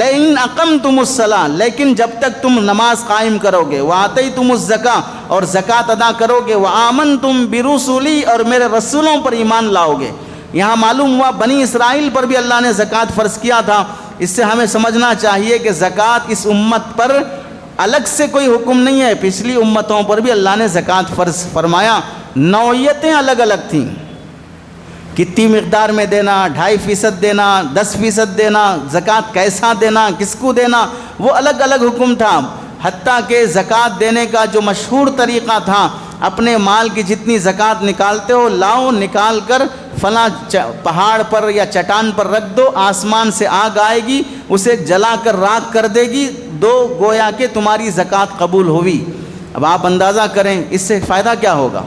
لئن اقمتم الصلاۃ، لیکن جب تک تم نماز قائم کرو گے، وآتیتم الزکاۃ، اور زکوٰۃ ادا کرو گے، وآمنتم برسلی، اور میرے رسولوں پر ایمان لاؤ گے۔ یہاں معلوم ہوا بنی اسرائیل پر بھی اللہ نے زکوٰۃ فرض کیا تھا۔ اس سے ہمیں سمجھنا چاہیے کہ زکوٰۃ اس امت پر الگ سے کوئی حکم نہیں ہے، پچھلی امتوں پر بھی اللہ نے زکوٰۃ فرض فرمایا۔ نوعیتیں الگ الگ تھیں، کتنی مقدار میں دینا، 2.5% دینا، 10% دینا، زکوٰۃ کیسا دینا، کس کو دینا، وہ الگ الگ حکم تھا۔ حتیٰ کہ زکوٰۃ دینے کا جو مشہور طریقہ تھا، اپنے مال کی جتنی زکوٰۃ نکالتے ہو لاؤ، نکال کر فلاں پہاڑ پر یا چٹان پر رکھ دو، آسمان سے آگ آئے گی، اسے جلا کر راکھ کر دے گی، دو گویا کہ تمہاری زکوٰۃ قبول ہوئی۔ اب آپ اندازہ کریں اس سے فائدہ کیا ہوگا۔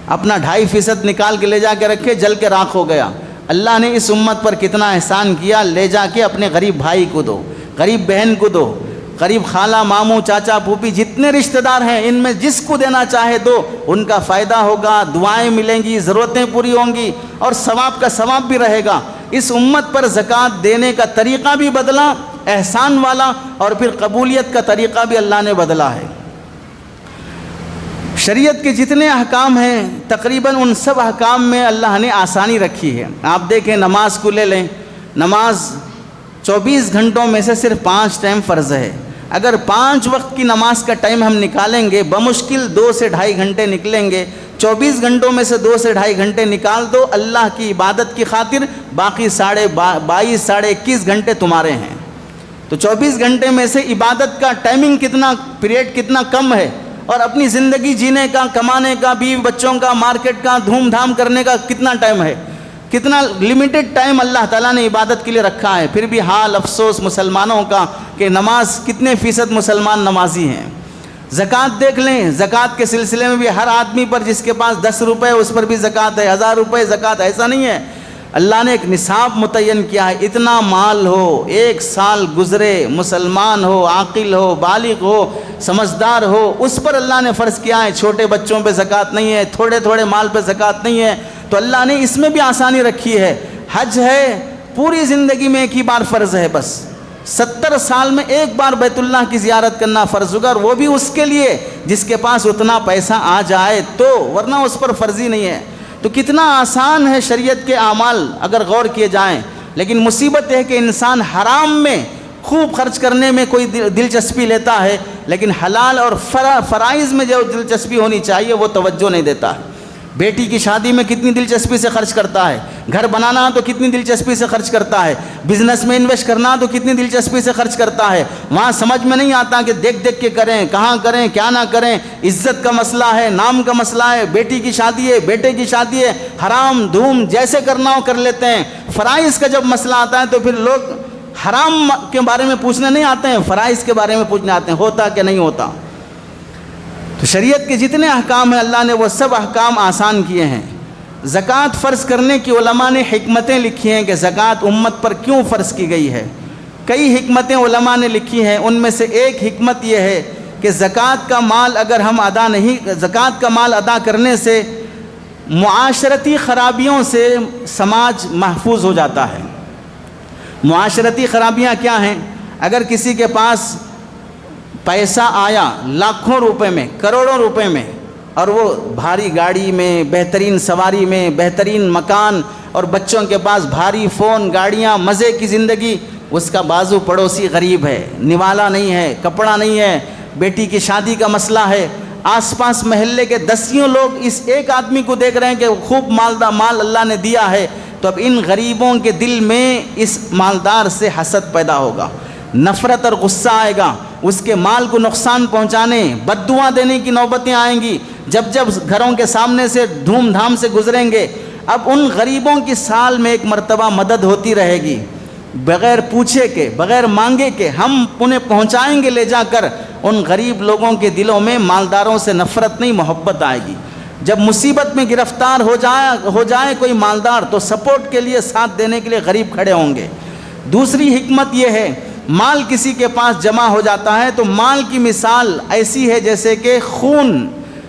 اپنا 2.5% نکال کے لے جا کے رکھے، جل کے راکھ ہو گیا۔ اللہ نے اس امت پر کتنا احسان کیا، لے جا کے اپنے غریب بھائی کو دو، غریب بہن کو دو، غریب خالہ ماموں چاچا پھوپھی جتنے رشتہ دار ہیں ان میں جس کو دینا چاہے دو، ان کا فائدہ ہوگا، دعائیں ملیں گی، ضرورتیں پوری ہوں گی، اور ثواب کا ثواب بھی رہے گا۔ اس امت پر زکوٰۃ دینے کا طریقہ بھی بدلا، احسان والا، اور پھر قبولیت کا طریقہ بھی اللہ نے بدلا ہے۔ شریعت کے جتنے احکام ہیں تقریباً ان سب احکام میں اللہ نے آسانی رکھی ہے۔ آپ دیکھیں نماز کو لے لیں، نماز 24 گھنٹوں میں سے صرف 5 ٹائم فرض ہے۔ اگر 5 وقت کی نماز کا ٹائم ہم نکالیں گے، بمشکل 2 سے 2.5 گھنٹے نکلیں گے۔ 24 گھنٹوں میں سے 2 سے 2.5 گھنٹے نکال دو اللہ کی عبادت کی خاطر، باقی 22 ساڑھے 21 گھنٹے تمہارے ہیں۔ تو 24 گھنٹے میں سے عبادت کا ٹائمنگ کتنا، پیریڈ کتنا کم ہے، اور اپنی زندگی جینے کا، کمانے کا، بیوی بچوں کا، مارکیٹ کا، دھوم دھام کرنے کا کتنا ٹائم ہے، کتنا لمیٹڈ ٹائم اللہ تعالیٰ نے عبادت کے لیے رکھا ہے۔ پھر بھی حال افسوس مسلمانوں کا کہ نماز کتنے فیصد مسلمان نمازی ہیں۔ زکوٰۃ دیکھ لیں، زکوٰۃ کے سلسلے میں بھی ہر آدمی پر جس کے پاس 10 روپے اس پر بھی زکوٰۃ ہے، 1000 روپے زکوٰۃ، ایسا نہیں ہے۔ اللہ نے ایک نصاب متعین کیا ہے، اتنا مال ہو، 1 سال گزرے، مسلمان ہو، عاقل ہو، بالغ ہو، سمجھدار ہو، اس پر اللہ نے فرض کیا ہے۔ چھوٹے بچوں پہ زکوٰۃ نہیں ہے، تھوڑے تھوڑے مال پہ زکوٰۃ نہیں ہے۔ تو اللہ نے اس میں بھی آسانی رکھی ہے۔ حج ہے پوری زندگی میں ایک ہی بار فرض ہے، بس 70 سال میں ایک بار بیت اللہ کی زیارت کرنا فرض ہوگا، اور وہ بھی اس کے لیے جس کے پاس اتنا پیسہ آ جائے تو، ورنہ اس پر فرضی نہیں ہے۔ تو کتنا آسان ہے شریعت کے اعمال اگر غور کیے جائیں، لیکن مصیبت ہے کہ انسان حرام میں خوب خرچ کرنے میں کوئی دلچسپی لیتا ہے، لیکن حلال اور فرائض میں جو دلچسپی ہونی چاہیے وہ توجہ نہیں دیتا ہے۔ بیٹی کی شادی میں کتنی دلچسپی سے خرچ کرتا ہے، گھر بنانا تو کتنی دلچسپی سے خرچ کرتا ہے، بزنس میں انویسٹ کرنا تو کتنی دلچسپی سے خرچ کرتا ہے۔ وہاں سمجھ میں نہیں آتا کہ دیکھ دیکھ کے کریں، کہاں کریں، کیا نہ کریں، عزت کا مسئلہ ہے، نام کا مسئلہ ہے، بیٹی کی شادی ہے، بیٹے کی شادی ہے، حرام دھوم جیسے کرنا ہو کر لیتے ہیں۔ فرائض کا جب مسئلہ آتا ہے تو پھر لوگ حرام کے بارے میں پوچھنے نہیں آتے ہیں، فرائض کے بارے میں پوچھنے آتے ہیں، ہوتا کہ نہیں ہوتا۔ تو شریعت کے جتنے احکام ہیں اللہ نے وہ سب احکام آسان کیے ہیں۔ زکوٰۃ فرض کرنے کی علماء نے حکمتیں لکھی ہیں کہ زکوٰۃ امت پر کیوں فرض کی گئی ہے۔ کئی حکمتیں علماء نے لکھی ہیں، ان میں سے ایک حکمت یہ ہے کہ زکوٰۃ کا مال اگر ہم زکوٰۃ کا مال ادا کرنے سے معاشرتی خرابیوں سے سماج محفوظ ہو جاتا ہے۔ معاشرتی خرابیاں کیا ہیں؟ اگر کسی کے پاس پیسہ آیا لاکھوں روپے میں، کروڑوں روپے میں، اور وہ بھاری گاڑی میں، بہترین سواری میں، بہترین مکان، اور بچوں کے پاس بھاری فون، گاڑیاں، مزے کی زندگی، اس کا بازو پڑوسی غریب ہے، نوالا نہیں ہے، کپڑا نہیں ہے، بیٹی کی شادی کا مسئلہ ہے، آس پاس محلے کے دسیوں لوگ اس ایک آدمی کو دیکھ رہے ہیں کہ خوب مال اللہ نے دیا ہے، تو اب ان غریبوں کے دل میں اس مالدار سے حسد پیدا ہوگا، نفرت اور غصہ آئے گا، اس کے مال کو نقصان پہنچانے، بد دعا دینے کی نوبتیں آئیں گی، جب گھروں کے سامنے سے دھوم دھام سے گزریں گے۔ اب ان غریبوں کی سال میں ایک مرتبہ مدد ہوتی رہے گی، بغیر پوچھے کے، بغیر مانگے کے ہم انہیں پہنچائیں گے لے جا کر۔ ان غریب لوگوں کے دلوں میں مالداروں سے نفرت نہیں، محبت آئے گی۔ جب مصیبت میں گرفتار ہو جائے کوئی مالدار، تو سپورٹ کے لیے، ساتھ دینے کے لیے غریب کھڑے ہوں گے۔ دوسری حکمت یہ ہے، مال کسی کے پاس جمع ہو جاتا ہے تو مال کی مثال ایسی ہے جیسے کہ خون،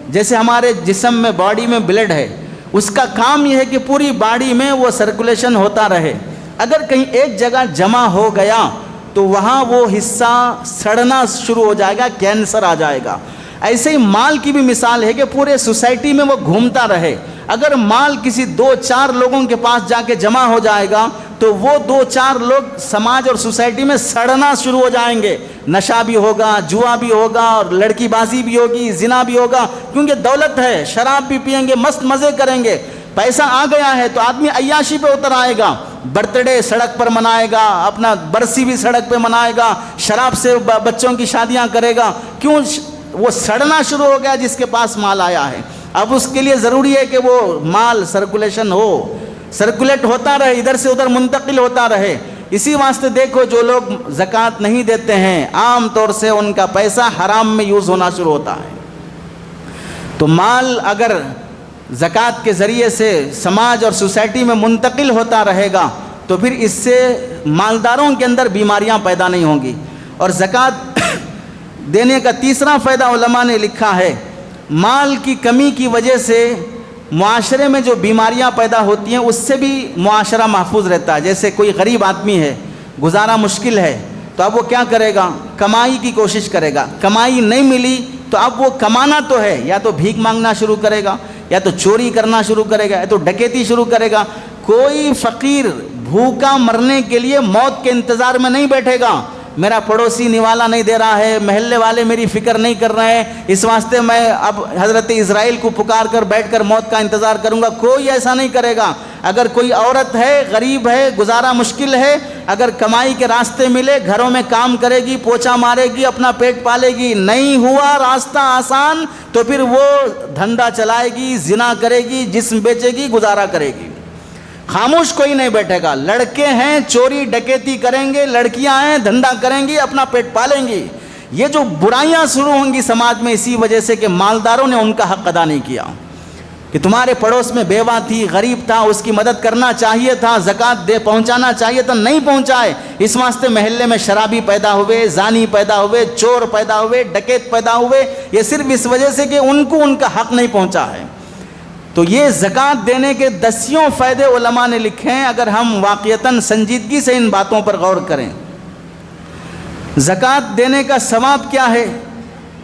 جیسے ہمارے جسم میں، باڈی میں بلڈ ہے، اس کا کام یہ ہے کہ پوری باڈی میں وہ سرکولیشن ہوتا رہے۔ اگر کہیں ایک جگہ جمع ہو گیا تو وہاں وہ حصہ سڑنا شروع ہو جائے گا، کینسر آ جائے گا۔ ایسے ہی مال کی بھی مثال ہے کہ پورے سوسائٹی میں وہ گھومتا رہے۔ اگر مال کسی 2-4 لوگوں کے پاس جا کے جمع ہو جائے گا تو وہ 2-4 لوگ سماج اور سوسائٹی میں سڑنا شروع ہو جائیں گے، نشہ بھی ہوگا، جوا بھی ہوگا، اور لڑکی بازی بھی ہوگی، زنا بھی ہوگا، کیونکہ دولت ہے، شراب بھی پئیں گے، مست مزے کریں گے۔ پیسہ آ گیا ہے تو آدمی عیاشی پہ اتر آئے گا، برتھ ڈے سڑک پر منائے گا، اپنا برسی بھی سڑک پہ منائے گا، شراب سے بچوں کی شادیاں کرے گا۔ کیوں؟ وہ سڑنا شروع ہو گیا جس کے پاس مال آیا ہے۔ اب اس کے لیے ضروری ہے کہ وہ مال سرکولیشن ہو، سرکولیٹ ہوتا رہے، ادھر سے ادھر منتقل ہوتا رہے۔ اسی واسطے دیکھو جو لوگ زکوٰۃ نہیں دیتے ہیں، عام طور سے ان کا پیسہ حرام میں یوز ہونا شروع ہوتا ہے۔ تو مال اگر زکوٰۃ کے ذریعے سے سماج اور سوسائٹی میں منتقل ہوتا رہے گا تو پھر اس سے مالداروں کے اندر بیماریاں پیدا نہیں ہوں گی۔ اور زکوٰۃ دینے کا تیسرا فائدہ علماء نے لکھا ہے، مال کی کمی کی وجہ سے معاشرے میں جو بیماریاں پیدا ہوتی ہیں اس سے بھی معاشرہ محفوظ رہتا ہے۔ جیسے کوئی غریب آدمی ہے، گزارا مشکل ہے، تو اب وہ کیا کرے گا؟ کمائی کی کوشش کرے گا۔ کمائی نہیں ملی تو اب وہ کمانا تو ہے، یا تو بھیک مانگنا شروع کرے گا، یا تو چوری کرنا شروع کرے گا، یا تو ڈکیتی شروع کرے گا۔ کوئی فقیر بھوکا مرنے کے لیے موت کے انتظار میں نہیں بیٹھے گا، میرا پڑوسی نوالا نہیں دے رہا ہے، محلے والے میری فکر نہیں کر رہے ہیں، اس واسطے میں اب حضرت اسرائیل کو پکار کر بیٹھ کر موت کا انتظار کروں گا۔ کوئی ایسا نہیں کرے گا۔ اگر کوئی عورت ہے، غریب ہے، گزارا مشکل ہے، اگر کمائی کے راستے ملے، گھروں میں کام کرے گی، پوچھا مارے گی، اپنا پیٹ پالے گی، نہیں ہوا راستہ آسان تو پھر وہ دھندا چلائے گی، زنا کرے گی، جسم بیچے گی، گزارا کرے گی۔ خاموش کوئی نہیں بیٹھے گا۔ لڑکے ہیں چوری ڈکیتی کریں گے، لڑکیاں ہیں دھندا کریں گی، اپنا پیٹ پالیں گی۔ یہ جو برائیاں شروع ہوں گی سماج میں اسی وجہ سے کہ مالداروں نے ان کا حق ادا نہیں کیا، کہ تمہارے پڑوس میں بیوہ تھی، غریب تھا، اس کی مدد کرنا چاہیے تھا، زکوٰۃ پہنچانا چاہیے تھا، نہیں پہنچائے، اس واسطے محلے میں شرابی پیدا ہوئے، زانی پیدا ہوئے، چور پیدا ہوئے، ڈکیت پیدا ہوئے، یہ صرف اس وجہ سے کہ ان کو ان کا حق نہیں پہنچا ہے۔ تو یہ زکوٰۃ دینے کے 10 فائدے علماء نے لکھے ہیں، اگر ہم واقعتاً سنجیدگی سے ان باتوں پر غور کریں۔ زکوٰۃ دینے کا ثواب کیا ہے؟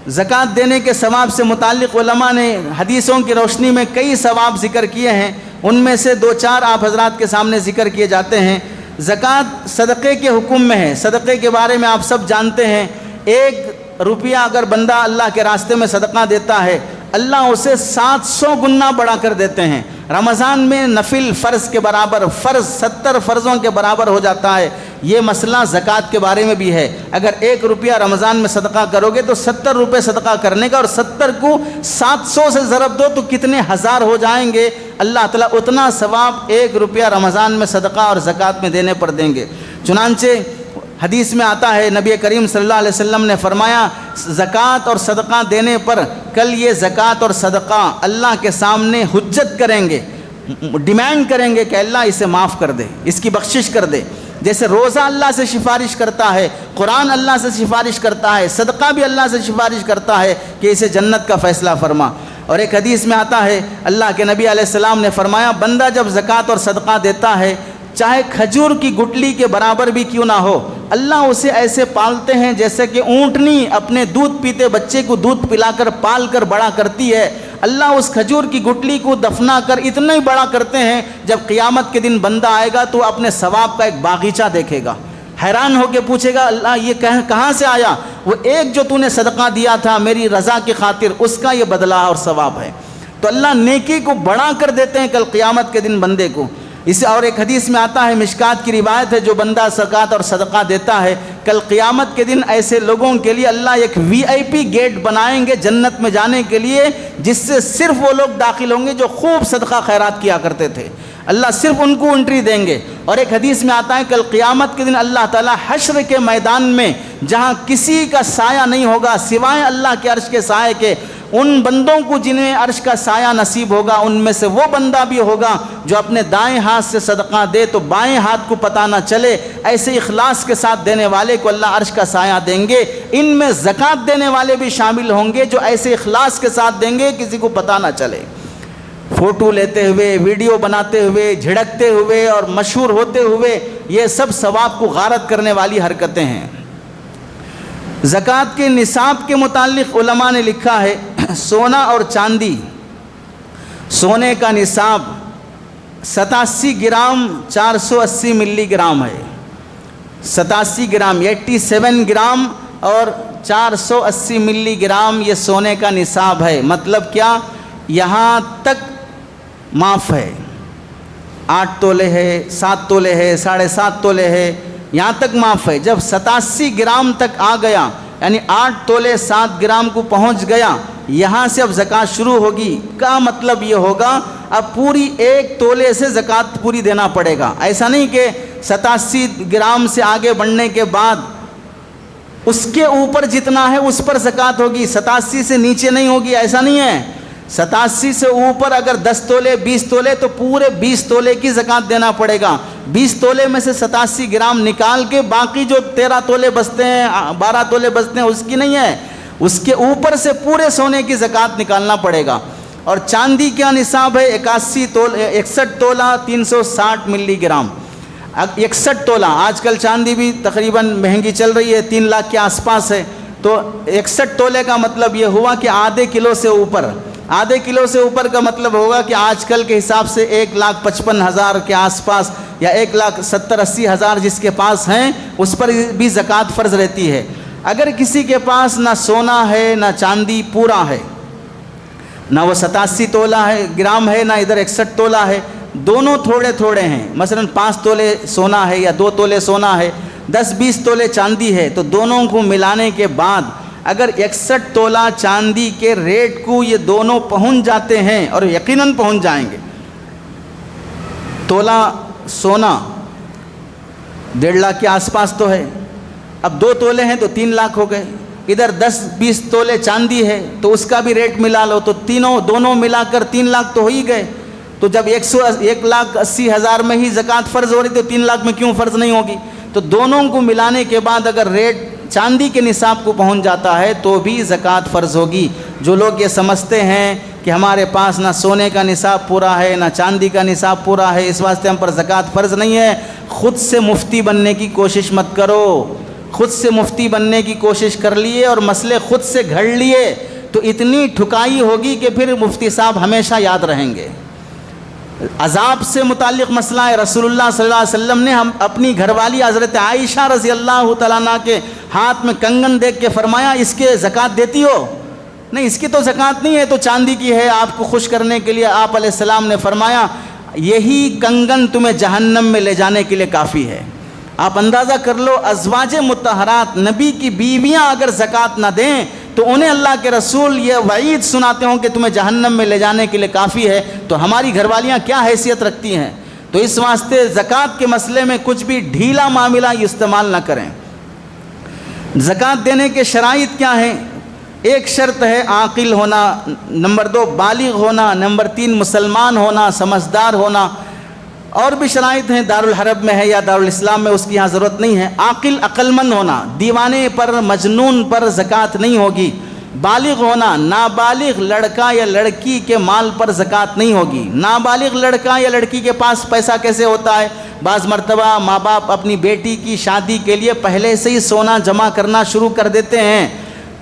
زکوٰۃ دینے کے ثواب سے متعلق علماء نے حدیثوں کی روشنی میں کئی ثواب ذکر کیے ہیں، ان میں سے 2-4 آپ حضرات کے سامنے ذکر کیے جاتے ہیں۔ زکوٰۃ صدقے کے حکم میں ہے، صدقے کے بارے میں آپ سب جانتے ہیں۔ 1 روپیہ اگر بندہ اللہ کے راستے میں صدقہ دیتا ہے، اللہ اسے 700 گنا بڑھا کر دیتے ہیں۔ رمضان میں نفل فرض کے برابر، فرض 70 فرضوں کے برابر ہو جاتا ہے۔ یہ مسئلہ زکوٰۃ کے بارے میں بھی ہے۔ اگر 1 روپیہ رمضان میں صدقہ کرو گے تو 70 روپے صدقہ کرنے کا، اور 70 کو 700 سے ضرب دو تو کتنے ہزار ہو جائیں گے۔ اللہ تعالیٰ اتنا ثواب 1 روپیہ رمضان میں صدقہ اور زکوٰۃ میں دینے پر دیں گے۔ چنانچہ حدیث میں آتا ہے، نبی کریم صلی اللہ علیہ وسلم نے فرمایا، زکوٰۃ اور صدقہ دینے پر کل یہ زکوٰۃ اور صدقہ اللہ کے سامنے حجت کریں گے، ڈیمانڈ کریں گے کہ اللہ اسے معاف کر دے، اس کی بخشش کر دے۔ جیسے روزہ اللہ سے سفارش کرتا ہے، قرآن اللہ سے سفارش کرتا ہے، صدقہ بھی اللہ سے سفارش کرتا ہے کہ اسے جنت کا فیصلہ فرما۔ اور ایک حدیث میں آتا ہے، اللہ کے نبی علیہ السلام نے فرمایا، بندہ جب زکوٰۃ اور صدقہ دیتا ہے چاہے کھجور کی گٹلی کے برابر بھی کیوں نہ ہو، اللہ اسے ایسے پالتے ہیں جیسے کہ اونٹنی اپنے دودھ پیتے بچے کو دودھ پلا کر پال کر بڑا کرتی ہے، اللہ اس کھجور کی گٹلی کو دفنا کر اتنا ہی بڑا کرتے ہیں، جب قیامت کے دن بندہ آئے گا تو اپنے ثواب کا ایک باغیچہ دیکھے گا، حیران ہو کے پوچھے گا اللہ یہ کہاں سے آیا؟ وہ ایک جو تو نے صدقہ دیا تھا میری رضا کی خاطر، اس کا یہ بدلہ اور ثواب ہے۔ تو اللہ نیکی کو بڑا کر دیتے ہیں کل قیامت کے دن بندے کو۔ اسے اور ایک حدیث میں آتا ہے، مشکات کی روایت ہے، جو بندہ زکوٰۃ اور صدقہ دیتا ہے کل قیامت کے دن ایسے لوگوں کے لیے اللہ ایک VIP گیٹ بنائیں گے جنت میں جانے کے لیے، جس سے صرف وہ لوگ داخل ہوں گے جو خوب صدقہ خیرات کیا کرتے تھے، اللہ صرف ان کو انٹری دیں گے۔ اور ایک حدیث میں آتا ہے کل قیامت کے دن اللہ تعالیٰ حشر کے میدان میں جہاں کسی کا سایہ نہیں ہوگا سوائے اللہ کے عرش کے سائے کے، ان بندوں کو جنہیں عرش کا سایہ نصیب ہوگا ان میں سے وہ بندہ بھی ہوگا جو اپنے دائیں ہاتھ سے صدقہ دے تو بائیں ہاتھ کو پتہ نہ چلے، ایسے اخلاص کے ساتھ دینے والے کو اللہ عرش کا سایہ دیں گے۔ ان میں زکوٰۃ دینے والے بھی شامل ہوں گے جو ایسے اخلاص کے ساتھ دیں گے کسی کو پتہ نہ چلے، فوٹو لیتے ہوئے، ویڈیو بناتے ہوئے، جھڑکتے ہوئے اور مشہور ہوتے ہوئے، یہ سب ثواب کو غارت کرنے والی حرکتیں ہیں۔ زکوٰۃ کے نصاب کے متعلق علماء نے لکھا ہے، سونا اور چاندی، سونے کا نصاب 87 گرام 480 ملی گرام ہے، 87 گرام 87 گرام اور 480 ملی گرام یہ سونے کا نصاب ہے۔ مطلب کیا؟ یہاں تک معاف ہے، 8 تولے ہے، 7 تولے ہے، 7.5 تولے ہے، یہاں تک معاف ہے۔ جب 87 گرام تک آ گیا یعنی 8 تولے 7 گرام کو پہنچ گیا، یہاں سے اب زکوٰۃ شروع ہوگی۔ کا مطلب یہ ہوگا اب پوری 1 تولے سے زکوٰۃ پوری دینا پڑے گا۔ ایسا نہیں کہ 87 گرام سے آگے بڑھنے کے بعد اس کے اوپر جتنا ہے اس پر زکوٰۃ ہوگی، 87 سے نیچے نہیں ہوگی، ایسا نہیں ہے۔ 87 سے اوپر اگر 10 تولے 20 تولے تو پورے 20 تولے کی زکوٰۃ دینا پڑے گا۔ 20 تولے میں سے 87 گرام نکال کے باقی جو 13 تولے بچتے ہیں 12 تولے بچتے ہیں اس کی نہیں ہے، اس کے اوپر سے پورے سونے کی زکوٰۃ نکالنا پڑے گا۔ اور چاندی کیا نصاب ہے؟ 61 تولہ 360 ملی گرام، 61 تولہ۔ آج کل چاندی بھی تقریباً مہنگی چل رہی ہے، 3 لاکھ کے آس پاس ہے، تو 61 تولے کا مطلب یہ ہوا کہ آدھے کلو سے اوپر، آدھے کلو سے اوپر کا مطلب ہوگا کہ آج کل کے حساب سے 1,55,000 کے آس پاس یا 1,70,80,000 جس کے پاس ہیں اس پر بھی زکوٰۃ فرض رہتی ہے۔ اگر کسی کے پاس نہ سونا ہے نہ چاندی پورا ہے، نہ وہ 87 تولہ ہے گرام ہے نہ ادھر 61 تولہ ہے، دونوں تھوڑے تھوڑے ہیں، مثلا 5 تولے سونا ہے یا 2 تولے سونا ہے، 10-20 تولے چاندی ہے، تو دونوں کو ملانے کے بعد اگر 61 تولہ چاندی کے ریٹ کو یہ دونوں پہنچ جاتے ہیں اور یقیناً پہنچ جائیں گے، تولہ سونا 1.5 لاکھ کے آس پاس تو ہے، اب 2 تولے ہیں تو 3 لاکھ ہو گئے، ادھر 10-20 تولے چاندی ہے تو اس کا بھی ریٹ ملا لو تو دونوں ملا کر 3 لاکھ تو ہو ہی گئے۔ تو جب 1,80,000 میں ہی زکوٰۃ فرض ہو رہی تو 3 لاکھ میں کیوں فرض نہیں ہوگی؟ تو دونوں کو ملانے کے بعد اگر ریٹ چاندی کے نصاب کو پہنچ جاتا ہے تو بھی زکوٰۃ فرض ہوگی۔ جو لوگ یہ سمجھتے ہیں کہ ہمارے پاس نہ سونے کا نصاب پورا ہے نہ چاندی کا نصاب پورا ہے اس واسطے ہم پر زکوٰۃ فرض نہیں ہے، خود سے مفتی بننے کی کوشش مت کرو۔ خود سے مفتی بننے کی کوشش کر لیے اور مسئلے خود سے گھڑ لیے تو اتنی ٹھکائی ہوگی کہ پھر مفتی صاحب ہمیشہ یاد رہیں گے۔ عذاب سے متعلق مسئلہ ہے، رسول اللہ صلی اللہ علیہ وسلم نے ہم اپنی گھر والی حضرت عائشہ رضی اللہ تعالیٰ عنہ کے ہاتھ میں کنگن دیکھ کے فرمایا اس کے زکوٰۃ دیتی ہو؟ نہیں، اس کی تو زکوٰۃ نہیں ہے، تو چاندی کی ہے، آپ کو خوش کرنے کے لیے آپ علیہ السلام نے فرمایا یہی کنگن تمہیں جہنم میں لے جانے کے لیے کافی ہے۔ آپ اندازہ کر لو، ازواج مطہرات نبی کی بیویاں اگر زکوٰۃ نہ دیں تو انہیں اللہ کے رسول یہ وعید سناتے ہوں کہ تمہیں جہنم میں لے جانے کے لیے کافی ہے، تو ہماری گھر والیاں کیا حیثیت رکھتی ہیں؟ تو اس واسطے زکوٰۃ کے مسئلے میں کچھ بھی ڈھیلا معاملہ استعمال نہ کریں۔ زکوٰۃ دینے کے شرائط کیا ہیں؟ ایک شرط ہے عاقل ہونا، نمبر 2 بالغ ہونا، نمبر 3 مسلمان ہونا، سمجھدار ہونا، اور بھی شرائط ہیں، دارالحرب میں ہے یا دارالاسلام میں اس کی یہاں ضرورت نہیں ہے۔ عاقل عقل مند ہونا، دیوانے پر مجنون پر زکوٰۃ نہیں ہوگی، بالغ ہونا، نابالغ لڑکا یا لڑکی کے مال پر زکوٰۃ نہیں ہوگی۔ نابالغ لڑکا یا لڑکی کے پاس پیسہ کیسے ہوتا ہے؟ بعض مرتبہ ماں باپ اپنی بیٹی کی شادی کے لیے پہلے سے ہی سونا جمع کرنا شروع کر دیتے ہیں،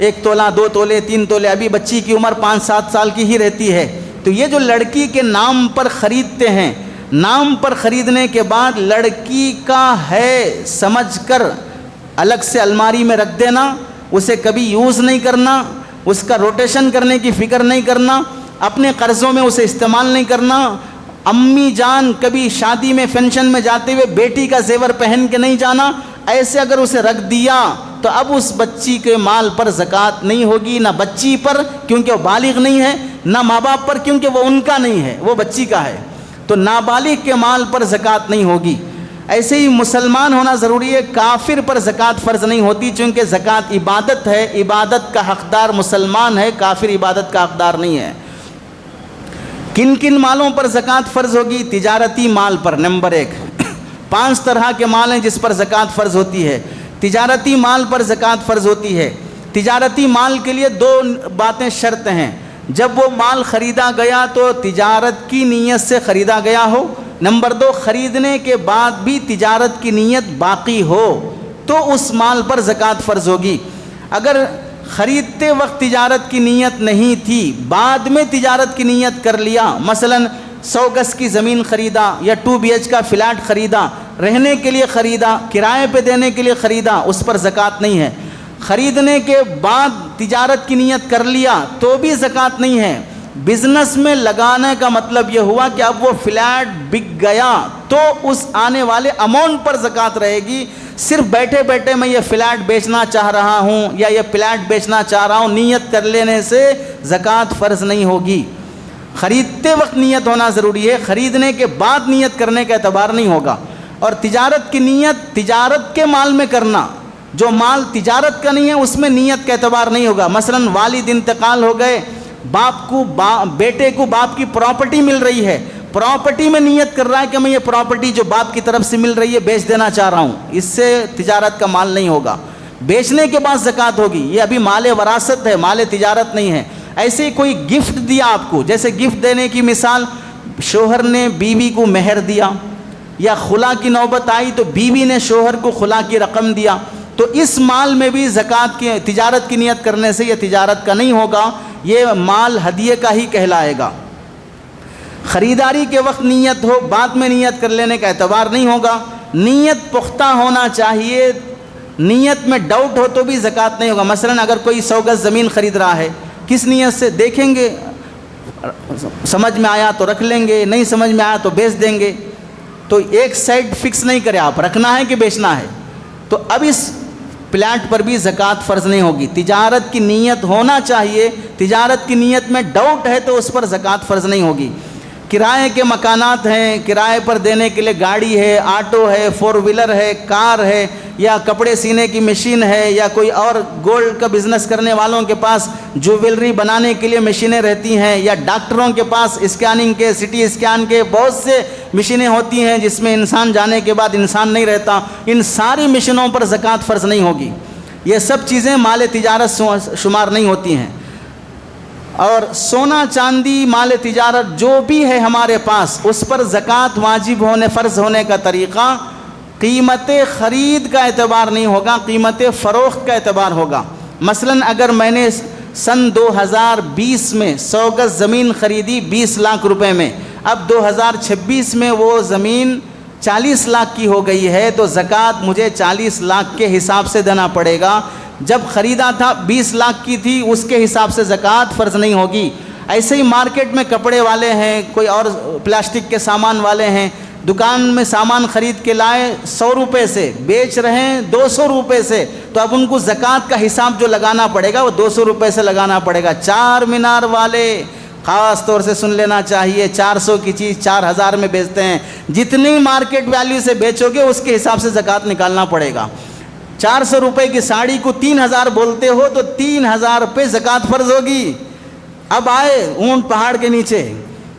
1 تولہ 2 تولے 3 تولے، ابھی بچی کی عمر 5-7 سال کی ہی رہتی ہے۔ تو یہ جو لڑکی کے نام پر خریدتے ہیں، نام پر خریدنے کے بعد لڑکی کا ہے سمجھ کر الگ سے الماری میں رکھ دینا، اسے کبھی یوز نہیں کرنا، اس کا روٹیشن کرنے کی فکر نہیں کرنا، اپنے قرضوں میں اسے استعمال نہیں کرنا۔ امی جان کبھی شادی میں فنکشن میں جاتے ہوئے بیٹی کا زیور پہن کے نہیں جانا، ایسے اگر اسے رکھ دیا تو اب اس بچی کے مال پر زکوٰۃ نہیں ہوگی، نہ بچی پر کیونکہ وہ بالغ نہیں ہے، نہ ماں باپ پر کیونکہ وہ ان کا نہیں ہے، وہ بچی کا ہے۔ تو نابالغ کے مال پر زکوٰۃ نہیں ہوگی۔ ایسے ہی مسلمان ہونا ضروری ہے، کافر پر زکوٰۃ فرض نہیں ہوتی، چونکہ زکوٰۃ عبادت ہے، عبادت کا حقدار مسلمان ہے، کافر عبادت کا حقدار نہیں ہے۔ کن کن مالوں پر زکوٰۃ فرض ہوگی؟ تجارتی مال پر نمبر 1۔ 5 طرح کے مال ہیں جس پر زکوٰۃ فرض ہوتی ہے۔ تجارتی مال پر زکوٰۃ فرض ہوتی ہے۔ تجارتی مال کے لیے 2 باتیں شرط ہیں۔ جب وہ مال خریدا گیا تو تجارت کی نیت سے خریدا گیا ہو، نمبر 2 خریدنے کے بعد بھی تجارت کی نیت باقی ہو تو اس مال پر زکوٰۃ فرض ہوگی۔ اگر خریدتے وقت تجارت کی نیت نہیں تھی، بعد میں تجارت کی نیت کر لیا، مثلا 100 گز کی زمین خریدا یا 2 BH کا فلیٹ خریدا، رہنے کے لیے خریدا، کرائے پہ دینے کے لیے خریدا، اس پر زکوٰۃ نہیں ہے۔ خریدنے کے بعد تجارت کی نیت کر لیا تو بھی زکوٰۃ نہیں ہے۔ بزنس میں لگانے کا مطلب یہ ہوا کہ اب وہ فلیٹ بک گیا تو اس آنے والے اماؤنٹ پر زکوٰۃ رہے گی۔ صرف بیٹھے بیٹھے میں یہ فلیٹ بیچنا چاہ رہا ہوں یا یہ فلیٹ بیچنا چاہ رہا ہوں، نیت کر لینے سے زکوٰۃ فرض نہیں ہوگی۔ خریدتے وقت نیت ہونا ضروری ہے، خریدنے کے بعد نیت کرنے کا اعتبار نہیں ہوگا۔ اور تجارت کی نیت تجارت کے مال میں کرنا، جو مال تجارت کا نہیں ہے اس میں نیت کا اعتبار نہیں ہوگا۔ مثلا والد انتقال ہو گئے، باپ کو بیٹے کو باپ کی پراپرٹی مل رہی ہے، پراپرٹی میں نیت کر رہا ہے کہ میں یہ پراپرٹی جو باپ کی طرف سے مل رہی ہے بیچ دینا چاہ رہا ہوں، اس سے تجارت کا مال نہیں ہوگا۔ بیچنے کے بعد زکوٰۃ ہوگی، یہ ابھی مال وراثت ہے، مال تجارت نہیں ہے۔ ایسے ہی کوئی گفٹ دیا آپ کو، جیسے گفٹ دینے کی مثال، شوہر نے بیوی کو مہر دیا یا خلا کی نوبت آئی تو بیوی نے شوہر کو خلا کی رقم دیا، تو اس مال میں بھی زکوٰۃ کی تجارت کی نیت کرنے سے یہ تجارت کا نہیں ہوگا، یہ مال ہدیے کا ہی کہلائے گا۔ خریداری کے وقت نیت ہو، بعد میں نیت کر لینے کا اعتبار نہیں ہوگا۔ نیت پختہ ہونا چاہیے، نیت میں ڈاؤٹ ہو تو بھی زکوٰۃ نہیں ہوگا۔ مثلا اگر کوئی 100 گز زمین خرید رہا ہے، کس نیت سے دیکھیں گے، سمجھ میں آیا تو رکھ لیں گے، نہیں سمجھ میں آیا تو بیچ دیں گے، تو ایک سائڈ فکس نہیں کرے آپ، رکھنا ہے کہ بیچنا ہے، تو اب اس پلاٹ پر بھی زکوٰۃ فرض نہیں ہوگی۔ تجارت کی نیت ہونا چاہیے، تجارت کی نیت میں ڈاؤٹ ہے تو اس پر زکوٰۃ فرض نہیں ہوگی۔ کرائے کے مکانات ہیں، کرائے پر دینے کے لیے گاڑی ہے، آٹو ہے، 4 ویلر ہے، کار ہے، یا کپڑے سینے کی مشین ہے، یا کوئی اور گولڈ کا بزنس کرنے والوں کے پاس جویلری بنانے کے لیے مشینیں رہتی ہیں، یا ڈاکٹروں کے پاس اسکیننگ کے، سٹی اسکین کے بہت سے مشینیں ہوتی ہیں جس میں انسان جانے کے بعد انسان نہیں رہتا، ان ساری مشینوں پر زکوٰۃ فرض نہیں ہوگی۔ یہ سب چیزیں مال تجارت شمار نہیں ہوتی ہیں۔ اور سونا چاندی مال تجارت جو بھی ہے ہمارے پاس، اس پر زکوٰۃ واجب ہونے فرض ہونے کا طریقہ قیمت خرید کا اعتبار نہیں ہوگا، قیمت فروخت کا اعتبار ہوگا۔ مثلا اگر میں نے سن 2020 میں 100 گز زمین خریدی 20 لاکھ روپے میں، اب 2026 میں وہ زمین 40 لاکھ کی ہو گئی ہے تو زکوٰۃ مجھے 40 لاکھ کے حساب سے دینا پڑے گا۔ جب خریدا تھا 20 لاکھ کی تھی، اس کے حساب سے زکوٰۃ فرض نہیں ہوگی۔ ایسے ہی مارکیٹ میں کپڑے والے ہیں، کوئی اور پلاسٹک کے سامان والے ہیں، دکان میں سامان خرید کے لائے 100 روپے سے، بیچ رہے ہیں 200 روپے سے، تو اب ان کو زکوٰۃ کا حساب جو لگانا پڑے گا وہ 200 روپے سے لگانا پڑے گا۔ 4 مینار والے خاص طور سے سن لینا چاہیے، 400 کی چیز 4000 میں بیچتے ہیں، جتنی مارکیٹ ویلیو سے بیچو گے اس کے حساب سے زکوٰۃ نکالنا پڑے گا۔ 400 روپے کی ساڑی کو 3000 بولتے ہو تو 3000 پہ زکوٰۃ فرض ہوگی۔ اب آئے اونٹ پہاڑ کے نیچے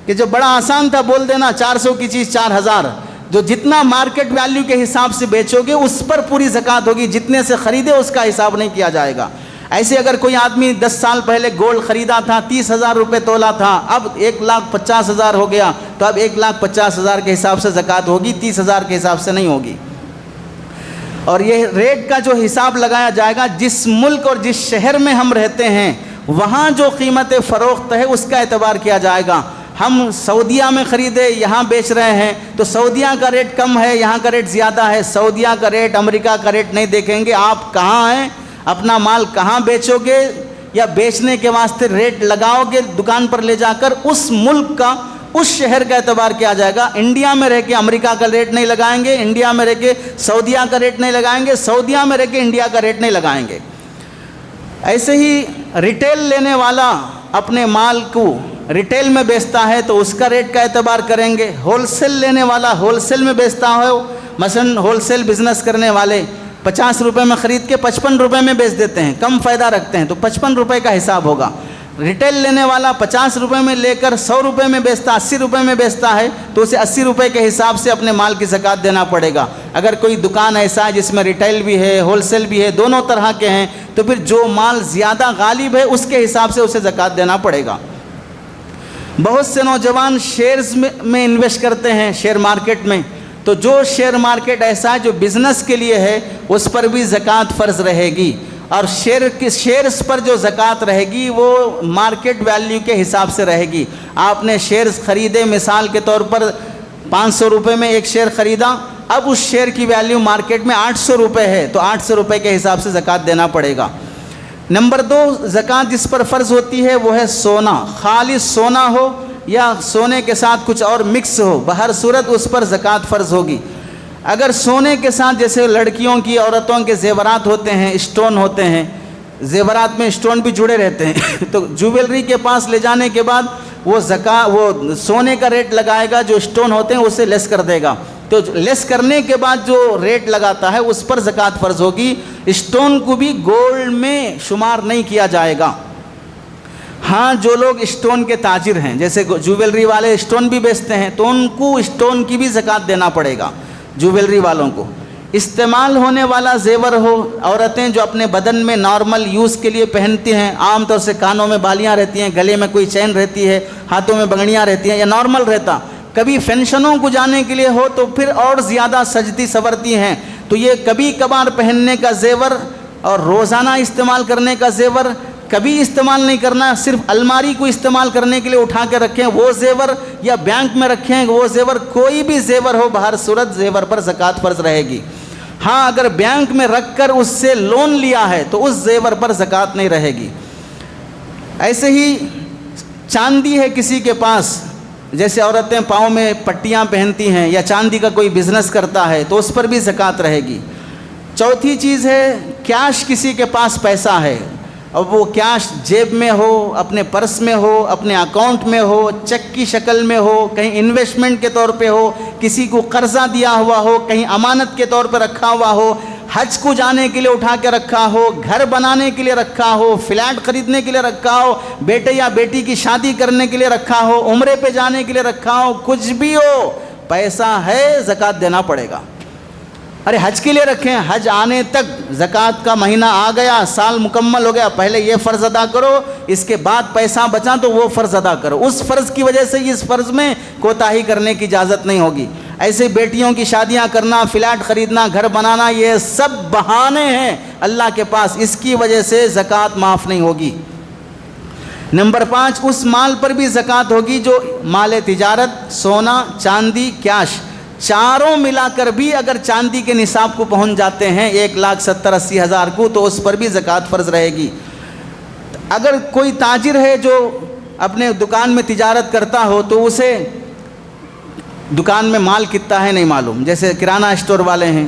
کہ جو بڑا آسان تھا بول دینا 400 کی چیز 4000، جو جتنا مارکیٹ ویلیو کے حساب سے بیچو گے اس پر پوری زکوٰۃ ہوگی، جتنے سے خریدے اس کا حساب نہیں کیا جائے گا۔ ایسے اگر کوئی آدمی 10 سال پہلے گولڈ خریدا تھا 30,000 روپے تولا تھا، اب 1,50,000 ہو گیا، تو اب 1,50,000 کے حساب سے زکوٰۃ ہوگی، 30,000 کے حساب سے نہیں ہوگی۔ اور یہ ریٹ کا جو حساب لگایا جائے گا، جس ملک اور جس شہر میں ہم رہتے ہیں وہاں جو قیمت فروخت ہے اس کا اعتبار کیا جائے گا۔ ہم سعودیہ میں خریدے یہاں بیچ رہے ہیں تو سعودیہ کا ریٹ کم ہے، یہاں کا ریٹ زیادہ ہے، سعودیہ کا ریٹ امریکہ کا ریٹ نہیں دیکھیں گے، آپ کہاں ہیں، اپنا مال کہاں بیچو گے یا بیچنے کے واسطے ریٹ لگاؤ گے دکان پر لے جا کر، اس ملک کا اس شہر کا اعتبار کیا جائے گا۔ انڈیا میں رہ کے امریکہ کا ریٹ نہیں لگائیں گے، انڈیا میں رہ کے سعودیہ کا ریٹ نہیں لگائیں گے، سعودیہ میں رہ کے انڈیا کا ریٹ نہیں لگائیں گے۔ ایسے ہی ریٹیل لینے والا اپنے مال کو ریٹیل میں بیچتا ہے تو اس کا ریٹ کا اعتبار کریں گے۔ ہول سیل لینے والا ہول سیل میں بیچتا ہو، مثلا ہول سیل بزنس کرنے والے 50 روپے میں خرید کے 55 روپے میں بیچ دیتے ہیں، کم فائدہ رکھتے ہیں تو 55 روپے کا حساب ہوگا۔ ریٹیل لینے والا 50 روپے میں لے کر 100 روپے میں بیچتا، 80 روپے میں بیچتا ہے تو اسے 80 روپے کے حساب سے اپنے مال کی زکوٰۃ دینا پڑے گا۔ اگر کوئی دکان ایسا ہے جس میں ریٹیل بھی ہے ہول سیل بھی ہے، دونوں طرح کے ہیں، تو پھر جو مال زیادہ غالب ہے اس کے حساب سے اسے زکوٰۃ دینا پڑے گا۔ بہت سے نوجوان شیئرز میں انویسٹ کرتے ہیں، شیئر مارکیٹ میں، تو جو شیئر مارکیٹ ایسا ہے جو بزنس کے لیے ہے اس پر بھی زکوٰۃ فرض رہے گی، اور شیئرز پر جو زکوٰۃ رہے گی وہ مارکیٹ ویلیو کے حساب سے رہے گی۔ آپ نے شیئرز خریدے، مثال کے طور پر 500 روپے میں ایک شیئر خریدا، اب اس شیئر کی ویلیو مارکیٹ میں 800 روپے ہے تو 800 روپے کے حساب سے زکوٰۃ دینا پڑے گا۔ نمبر 2 زکوٰۃ جس پر فرض ہوتی ہے وہ ہے سونا، خالص سونا ہو یا سونے کے ساتھ کچھ اور مکس ہو، بہر صورت اس پر زکوٰۃ فرض ہوگی۔ اگر سونے کے ساتھ جیسے لڑکیوں کی عورتوں کے زیورات ہوتے ہیں، اسٹون ہوتے ہیں، زیورات میں اسٹون بھی جڑے رہتے ہیں تو جویلری کے پاس لے جانے کے بعد وہ سونے کا ریٹ لگائے گا، جو اسٹون ہوتے ہیں اسے لیس کر دے گا، تو لیس کرنے کے بعد جو ریٹ لگاتا ہے اس پر زکوٰۃ فرض ہوگی۔ اسٹون کو بھی گولڈ میں شمار نہیں کیا جائے گا۔ ہاں جو لوگ اسٹون کے تاجر ہیں، جیسے جویلری والے اسٹون بھی بیچتے ہیں، تو ان کو اسٹون کی بھی زکوٰۃ دینا پڑے گا، جویلری والوں کو۔ استعمال ہونے والا زیور ہو، عورتیں جو اپنے بدن میں نارمل یوز کے لیے پہنتی ہیں، عام طور سے کانوں میں بالیاں رہتی ہیں، گلے میں کوئی چین رہتی ہے، ہاتھوں میں بنگڑیاں رہتی ہیں، یا نارمل رہتا، کبھی فنکشنوں کو جانے کے لیے ہو تو پھر اور زیادہ سجتی سورتی ہیں، تو یہ کبھی کبھار پہننے کا زیور اور روزانہ استعمال کرنے کا زیور کبھی استعمال نہیں کرنا، صرف الماری کو استعمال کرنے کے لیے اٹھا کے رکھیں وہ زیور، یا بینک میں رکھیں وہ زیور، کوئی بھی زیور ہو بہر صورت زیور پر زکوٰۃ فرض رہے گی۔ ہاں اگر بینک میں رکھ کر اس سے لون لیا ہے تو اس زیور پر زکوٰۃ نہیں رہے گی۔ ایسے ہی چاندی ہے کسی کے پاس، جیسے عورتیں پاؤں میں پٹیاں پہنتی ہیں یا چاندی کا کوئی بزنس کرتا ہے تو اس پر بھی زکوٰۃ رہے گی۔ چوتھی چیز ہے کیش، کسی کے پاس پیسہ ہے، اب وہ کیش جیب میں ہو، اپنے پرس میں ہو، اپنے اکاؤنٹ میں ہو، چیک کی شکل میں ہو، کہیں انویسٹمنٹ کے طور پہ ہو، کسی کو قرضہ دیا ہوا ہو، کہیں امانت کے طور پہ رکھا ہوا ہو، حج کو جانے کے لیے اٹھا کے رکھا ہو، گھر بنانے کے لیے رکھا ہو، فلیٹ خریدنے کے لیے رکھا ہو، بیٹے یا بیٹی کی شادی کرنے کے لیے رکھا ہو، عمرے پہ جانے کے لیے رکھا ہو، کچھ بھی ہو، پیسہ ہے زکوٰۃ دینا پڑے گا۔ ارے حج کے لیے رکھیں، حج آنے تک زکوٰۃ کا مہینہ آ گیا، سال مکمل ہو گیا، پہلے یہ فرض ادا کرو، اس کے بعد پیسہ بچا تو وہ فرض ادا کرو، اس فرض کی وجہ سے اس فرض میں کوتاہی کرنے کی اجازت نہیں ہوگی۔ ایسے بیٹیوں کی شادیاں کرنا، فلیٹ خریدنا، گھر بنانا، یہ سب بہانے ہیں اللہ کے پاس، اس کی وجہ سے زکوٰۃ معاف نہیں ہوگی۔ نمبر 5 اس مال پر بھی زکوٰۃ ہوگی جو مال تجارت، سونا، چاندی، کیش، چاروں ملا کر بھی اگر چاندی کے نصاب کو پہنچ جاتے ہیں 1,70,80,000 کو تو اس پر بھی زکوٰۃ فرض رہے گی۔ اگر کوئی تاجر ہے جو اپنے دکان میں تجارت کرتا ہو تو اسے دکان میں مال کتنا ہے نہیں معلوم، جیسے کرانہ اسٹور والے ہیں،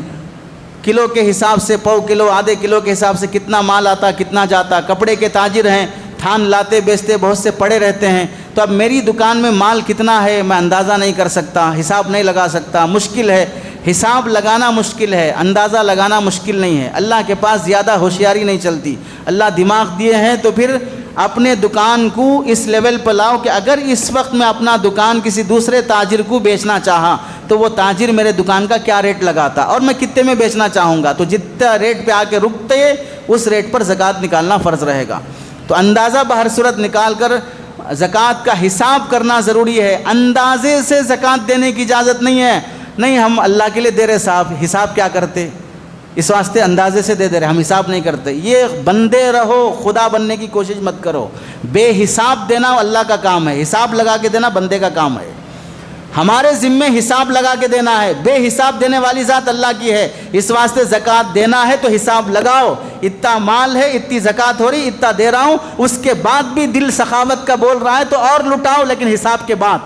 کلو کے حساب سے، پاؤ کلو، آدھے کلو کے حساب سے کتنا مال آتا کتنا جاتا، کپڑے کے تاجر ہیں، تھان لاتے بیچتے بہت سے پڑے رہتے ہیں، تو اب میری دکان میں مال کتنا ہے میں اندازہ نہیں کر سکتا، حساب نہیں لگا سکتا، مشکل ہے، حساب لگانا مشکل ہے، اندازہ لگانا مشکل نہیں ہے۔ اللہ کے پاس زیادہ ہوشیاری نہیں چلتی، اللہ دماغ دیے ہیں، تو پھر اپنے دکان کو اس لیول پر لاؤ کہ اگر اس وقت میں اپنا دکان کسی دوسرے تاجر کو بیچنا چاہا تو وہ تاجر میرے دکان کا کیا ریٹ لگاتا اور میں کتنے میں بیچنا چاہوں گا، تو جتنا ریٹ پہ آ کے رکتے اس ریٹ پر زکوٰۃ نکالنا فرض رہے گا۔ تو اندازہ بہر صورت نکال کر زکوٰۃ کا حساب کرنا ضروری ہے۔ اندازے سے زکوٰۃ دینے کی اجازت نہیں ہے، نہیں ہم اللہ کے لیے دے رہے صاحب، حساب کیا کرتے، اس واسطے اندازے سے دے رہے، ہم حساب نہیں کرتے۔ یہ بندے رہو، خدا بننے کی کوشش مت کرو۔ بے حساب دینا اللہ کا کام ہے، حساب لگا کے دینا بندے کا کام ہے۔ ہمارے ذمے حساب لگا کے دینا ہے، بے حساب دینے والی ذات اللہ کی ہے۔ اس واسطے زکوٰۃ دینا ہے تو حساب لگاؤ، اتنا مال ہے، اتنی زکوٰۃ ہو رہی، اتنا دے رہا ہوں، اس کے بعد بھی دل سخاوت کا بول رہا ہے تو اور لٹاؤ، لیکن حساب کے بعد۔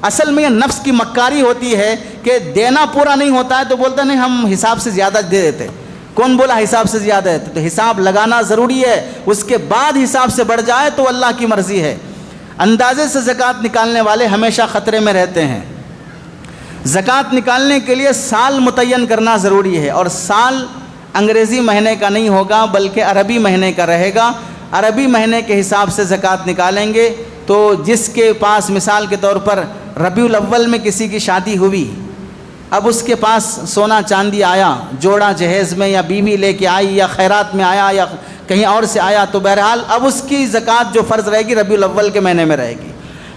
اصل میں یہ نفس کی مکاری ہوتی ہے کہ دینا پورا نہیں ہوتا ہے تو بولتا نہیں ہم حساب سے زیادہ دے دیتے۔ کون بولا حساب سے زیادہ ہے؟ تو حساب لگانا ضروری ہے، اس کے بعد حساب سے بڑھ جائے تو اللہ کی مرضی ہے۔ اندازے سے زکوٰۃ نکالنے والے ہمیشہ خطرے میں رہتے ہیں۔ زکوٰۃ نکالنے کے لیے سال متعین کرنا ضروری ہے، اور سال انگریزی مہینے کا نہیں ہوگا بلکہ عربی مہینے کا رہے گا۔ عربی مہینے کے حساب سے زکوٰۃ نکالیں گے تو جس کے پاس مثال کے طور پر ربیع الاول میں کسی کی شادی ہوئی، اب اس کے پاس سونا چاندی آیا جوڑا جہیز میں، یا بیوی لے کے آئی، یا خیرات میں آیا، یا کہیں اور سے آیا، تو بہرحال اب اس کی زکوٰۃ جو فرض رہے گی ربیع الاول کے مہینے میں رہے گی۔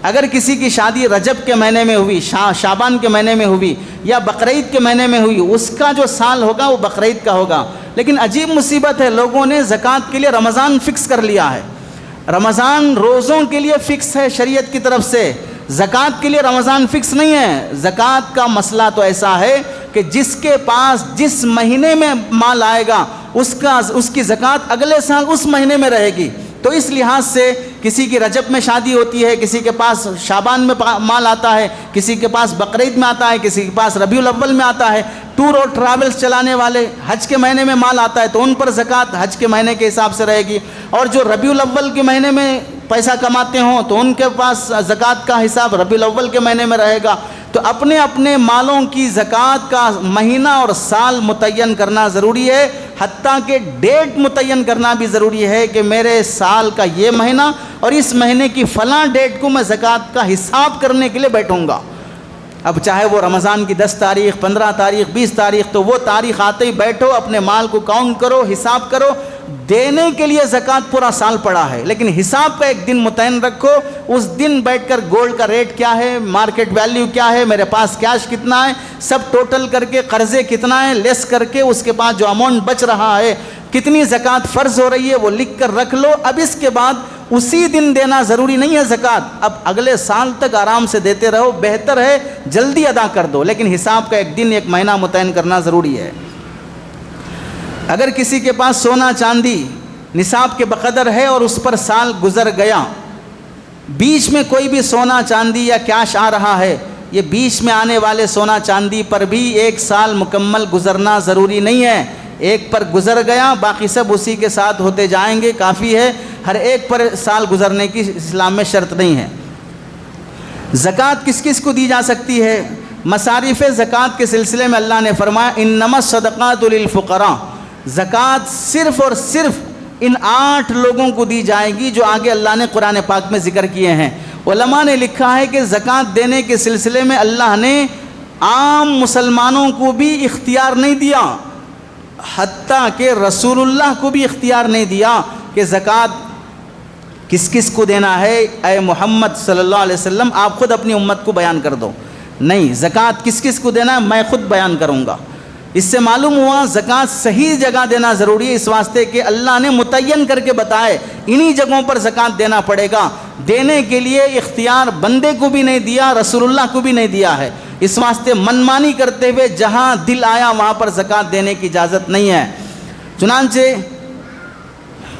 اگر کسی کی شادی رجب کے مہینے میں ہوئی، شعبان کے مہینے میں ہوئی، یا بقرعید کے مہینے میں ہوئی، اس کا جو سال ہوگا وہ بقرعید کا ہوگا۔ لیکن عجیب مصیبت ہے، لوگوں نے زکوٰۃ کے لیے رمضان فکس کر لیا ہے۔ رمضان روزوں کے لیے فکس ہے شریعت کی طرف سے، زکوٰۃ کے لیے رمضان فکس نہیں ہے۔ زکوٰۃ کا مسئلہ تو ایسا ہے کہ جس کے پاس جس مہینے میں مال آئے گا اس کی زکوٰۃ اگلے سال اس مہینے میں رہے گی۔ تو اس لحاظ سے کسی کی رجب میں شادی ہوتی ہے، کسی کے پاس شعبان میں مال آتا ہے، کسی کے پاس بقرعید میں آتا ہے، کسی کے پاس ربیع الاول میں آتا ہے۔ ٹور اور ٹریولز چلانے والے حج کے مہینے میں مال آتا ہے تو ان پر زکوٰۃ حج کے مہینے کے حساب سے رہے گی، اور جو ربیع الاول کے مہینے میں پیسہ کماتے ہوں تو ان کے پاس زکوٰۃ کا حساب ربیع الاول کے مہینے میں رہے گا۔ تو اپنے اپنے مالوں کی زکوٰۃ کا مہینہ اور سال متعین کرنا ضروری ہے، حتیٰ کہ ڈیٹ متعین کرنا بھی ضروری ہے کہ میرے سال کا یہ مہینہ اور اس مہینے کی فلاں ڈیٹ کو میں زکوٰۃ کا حساب کرنے کے لیے بیٹھوں گا۔ اب چاہے وہ رمضان کی 10 تاریخ، 15 تاریخ، 20 تاریخ، تو وہ تاریخ آتے ہی بیٹھو، اپنے مال کو کاؤنٹ کرو، حساب کرو۔ دینے کے لیے زکوٰۃ پورا سال پڑا ہے، لیکن حساب کا ایک دن متعین رکھو، اس دن بیٹھ کر گولڈ کا ریٹ کیا ہے، مارکیٹ ویلیو کیا ہے، میرے پاس کیش کتنا ہے، سب ٹوٹل کر کے قرضے کتنا ہے لیس کر کے اس کے پاس جو اماؤنٹ بچ رہا ہے، کتنی زکوٰۃ فرض ہو رہی ہے وہ لکھ کر رکھ لو۔ اب اس کے بعد اسی دن دینا ضروری نہیں ہے زکوٰۃ، اب اگلے سال تک آرام سے دیتے رہو، بہتر ہے جلدی ادا کر دو، لیکن حساب کا ایک دن ایک مہینہ متعین کرنا ضروری ہے۔ اگر کسی کے پاس سونا چاندی نصاب کے بقدر ہے اور اس پر سال گزر گیا، بیچ میں کوئی بھی سونا چاندی یا کیش آ رہا ہے، یہ بیچ میں آنے والے سونا چاندی پر بھی ایک سال مکمل گزرنا ضروری نہیں ہے۔ ایک پر گزر گیا، باقی سب اسی کے ساتھ ہوتے جائیں گے، کافی ہے، ہر ایک پر سال گزرنے کی اسلام میں شرط نہیں ہے۔ زکوٰۃ کس کس کو دی جا سکتی ہے؟ مصارف زکوٰۃ کے سلسلے میں اللہ نے فرمایا انما الصدقات للفقراء، زکوٰۃ صرف اور صرف ان 8 لوگوں کو دی جائے گی جو آگے اللہ نے قرآن پاک میں ذکر کیے ہیں۔ علماء نے لکھا ہے کہ زکوٰۃ دینے کے سلسلے میں اللہ نے عام مسلمانوں کو بھی اختیار نہیں دیا، حتیٰ کہ رسول اللہ کو بھی اختیار نہیں دیا کہ زکوٰۃ کس کس کو دینا ہے۔ اے محمد صلی اللہ علیہ وسلم آپ خود اپنی امت کو بیان کر دو، نہیں زکوٰۃ کس کس کو دینا ہے میں خود بیان کروں گا۔ اس سے معلوم ہوا زکوٰۃ صحیح جگہ دینا ضروری ہے، اس واسطے کہ اللہ نے متعین کر کے بتائے انہی جگہوں پر زکوٰۃ دینا پڑے گا۔ دینے کے لیے اختیار بندے کو بھی نہیں دیا، رسول اللہ کو بھی نہیں دیا ہے، اس واسطے منمانی کرتے ہوئے جہاں دل آیا وہاں پر زکوٰۃ دینے کی اجازت نہیں ہے۔ چنانچہ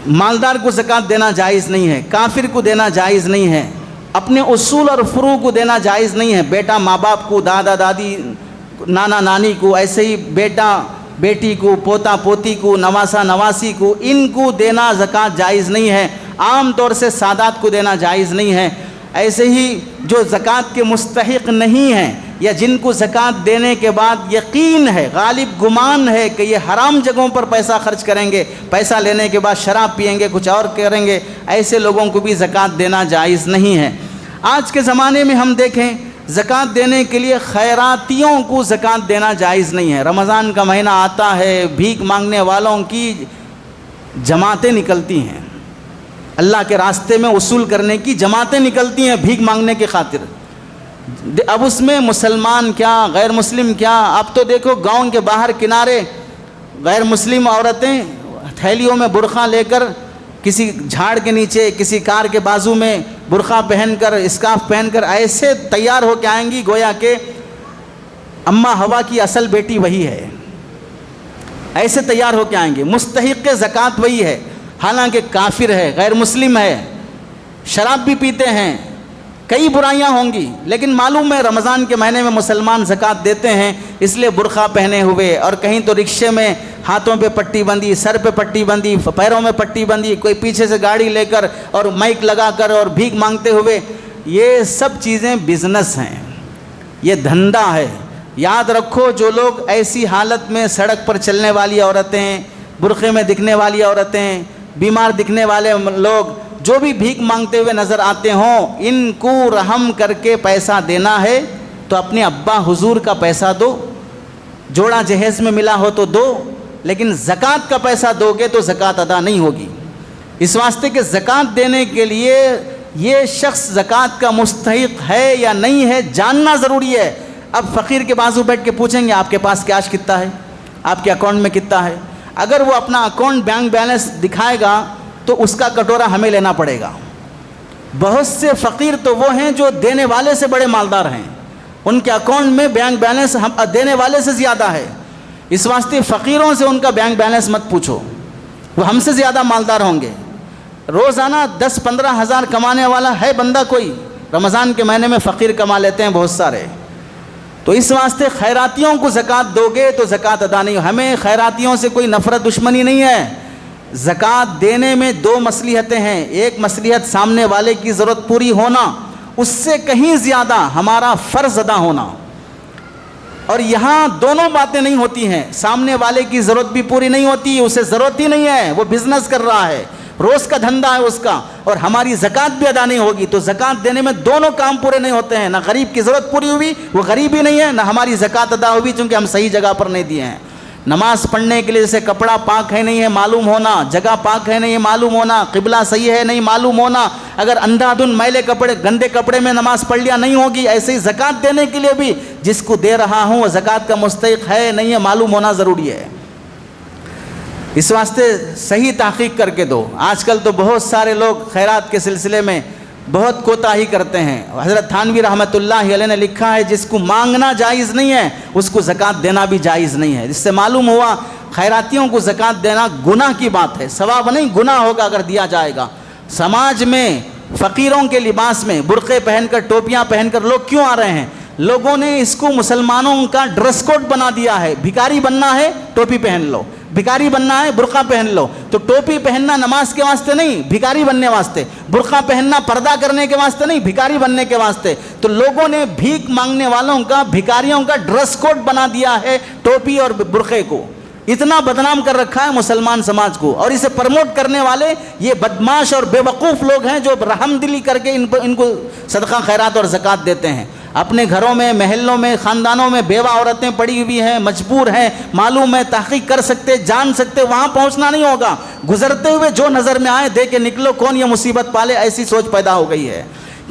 مالدار کو زکوٰۃ دینا جائز نہیں ہے، کافر کو دینا جائز نہیں ہے، اپنے اصول اور فروع کو دینا جائز نہیں ہے، بیٹا ماں باپ کو، دادا دادی، نانا نانی کو، ایسے ہی بیٹا بیٹی کو، پوتا پوتی کو، نواسا نواسی کو، ان کو دینا زکوٰۃ جائز نہیں ہے۔ عام طور سے سادات کو دینا جائز نہیں ہے۔ ایسے ہی جو زکوٰۃ کے مستحق نہیں ہیں یا جن کو زکوٰۃ دینے کے بعد یقین ہے، غالب گمان ہے کہ یہ حرام جگہوں پر پیسہ خرچ کریں گے، پیسہ لینے کے بعد شراب پئیں گے، کچھ اور کریں گے، ایسے لوگوں کو بھی زکوٰۃ دینا جائز نہیں ہے۔ آج کے زمانے میں ہم دیکھیں زکوٰۃ دینے کے لیے خیراتیوں کو زکوٰۃ دینا جائز نہیں ہے۔ رمضان کا مہینہ آتا ہے، بھیک مانگنے والوں کی جماعتیں نکلتی ہیں، اللہ کے راستے میں وصول کرنے کی جماعتیں نکلتی ہیں بھیک مانگنے کی خاطر. اب اس میں مسلمان کیا غیر مسلم کیا، اب تو دیکھو گاؤں کے باہر کنارے غیر مسلم عورتیں تھیلیوں میں برقع لے کر کسی جھاڑ کے نیچے کسی کار کے بازو میں برقع پہن کر اسکارف پہن کر ایسے تیار ہو کے آئیں گی گویا کہ اماں ہوا کی اصل بیٹی وہی ہے. ایسے تیار ہو کے آئیں گے. مستحق زکوٰۃ وہی ہے، حالانکہ کافر ہے، غیر مسلم ہے، شراب بھی پیتے ہیں، کئی برائیاں ہوں گی، لیکن معلوم ہے رمضان کے مہینے میں مسلمان زکوٰۃ دیتے ہیں، اس لیے برقع پہنے ہوئے اور کہیں تو رکشے میں ہاتھوں پہ پٹی بندھی، سر پہ پٹی بندھی، پیروں میں پٹی بندھی، کوئی پیچھے سے گاڑی لے کر اور مائک لگا کر اور بھیک مانگتے ہوئے. یہ سب چیزیں بزنس ہیں، یہ دھندا ہے. یاد رکھو جو لوگ ایسی حالت میں سڑک پر چلنے والی عورتیں، برقعے میں دکھنے والی عورتیں، بیمار دکھنے والے لوگ جو بھی بھیک مانگتے ہوئے نظر آتے ہوں، ان کو رحم کر کے پیسہ دینا ہے تو اپنے ابا حضور کا پیسہ دو، جوڑا جہیز میں ملا ہو تو دو، لیکن زکوٰۃ کا پیسہ دو گے تو زکوٰۃ ادا نہیں ہوگی. اس واسطے کہ زکوٰۃ دینے کے لیے یہ شخص زکوٰۃ کا مستحق ہے یا نہیں ہے جاننا ضروری ہے. اب فقیر کے بازو بیٹھ کے پوچھیں گے آپ کے پاس کیش کتنا ہے، آپ کے اکاؤنٹ میں کتنا ہے، اگر وہ اپنا اکاؤنٹ بینک بیلنس دکھائے گا تو اس کا کٹورا ہمیں لینا پڑے گا. بہت سے فقیر تو وہ ہیں جو دینے والے سے بڑے مالدار ہیں، ان کے اکاؤنٹ میں بینک بیلنس دینے والے سے زیادہ ہے. اس واسطے فقیروں سے ان کا بینک بیلنس مت پوچھو، وہ ہم سے زیادہ مالدار ہوں گے. روزانہ 10-15 ہزار کمانے والا ہے بندہ کوئی، رمضان کے مہینے میں فقیر کما لیتے ہیں بہت سارے. تو اس واسطے خیراتیوں کو زکوٰۃ دو گے تو زکوٰۃ ادا نہیں. ہمیں خیراتیوں سے کوئی نفرت دشمنی نہیں ہے. زکوٰۃ دینے میں دو مصلحتیں ہیں. ایک مصلحت سامنے والے کی ضرورت پوری ہونا، اس سے کہیں زیادہ ہمارا فرض ادا ہونا. اور یہاں دونوں باتیں نہیں ہوتی ہیں. سامنے والے کی ضرورت بھی پوری نہیں ہوتی، اسے ضرورت ہی نہیں ہے، وہ بزنس کر رہا ہے، روز کا دھندا ہے اس کا، اور ہماری زکوٰۃ بھی ادا نہیں ہوگی. تو زکوٰۃ دینے میں دونوں کام پورے نہیں ہوتے ہیں. نہ غریب کی ضرورت پوری ہوئی، وہ غریب ہی نہیں ہے، نہ ہماری زکوٰۃ ادا ہوئی چونکہ ہم صحیح جگہ پر نہیں دیے ہیں. نماز پڑھنے کے لیے جیسے کپڑا پاک ہے نہیں ہے معلوم ہونا، جگہ پاک ہے نہیں ہے معلوم ہونا، قبلہ صحیح ہے نہیں معلوم ہونا. اگر اندھا دھن میلے کپڑے گندے کپڑے میں نماز پڑھ لیا نہیں ہوگی. ایسے ہی زکوٰۃ دینے کے لیے بھی جس کو دے رہا ہوں وہ زکوٰۃ کا مستحق ہے نہیں ہے معلوم ہونا ضروری ہے. اس واسطے صحیح تحقیق کر کے دو. آج کل تو بہت سارے لوگ خیرات کے سلسلے میں بہت کوتاہی کرتے ہیں. حضرت تھانوی رحمۃ اللہ علیہ نے لکھا ہے جس کو مانگنا جائز نہیں ہے اس کو زکوٰۃ دینا بھی جائز نہیں ہے. جس سے معلوم ہوا خیراتیوں کو زکوٰۃ دینا گناہ کی بات ہے، ثواب نہیں گناہ ہوگا اگر دیا جائے گا. سماج میں فقیروں کے لباس میں برقعے پہن کر ٹوپیاں پہن کر لوگ کیوں آ رہے ہیں؟ لوگوں نے اس کو مسلمانوں کا ڈریس کوڈ بنا دیا ہے. بھکاری بننا ہے ٹوپی پہن لو، بھکاری بننا ہے برقعہ پہن لو. تو ٹوپی پہننا نماز کے واسطے نہیں، بھکاری بننے واسطے. برقعہ پہننا پردہ کرنے کے واسطے نہیں، بھکاری بننے کے واسطے. تو لوگوں نے بھیک مانگنے والوں کا، بھکاریوں کا ڈریس کوڈ بنا دیا ہے ٹوپی اور برقعے کو. اتنا بدنام کر رکھا ہے مسلمان سماج کو. اور اسے پرموٹ کرنے والے یہ بدماش اور بے وقوف لوگ ہیں جو رحم دلی کر کے ان کو صدقہ خیرات اور زکوٰۃ دیتے ہیں. اپنے گھروں میں، محلوں میں، خاندانوں میں بیوہ عورتیں پڑی ہوئی ہیں، مجبور ہیں، معلوم ہے تحقیق کر سکتے، جان سکتے، وہاں پہنچنا نہیں ہوگا. گزرتے ہوئے جو نظر میں آئے دے کے نکلو، کون یہ مصیبت پالے، ایسی سوچ پیدا ہو گئی ہے.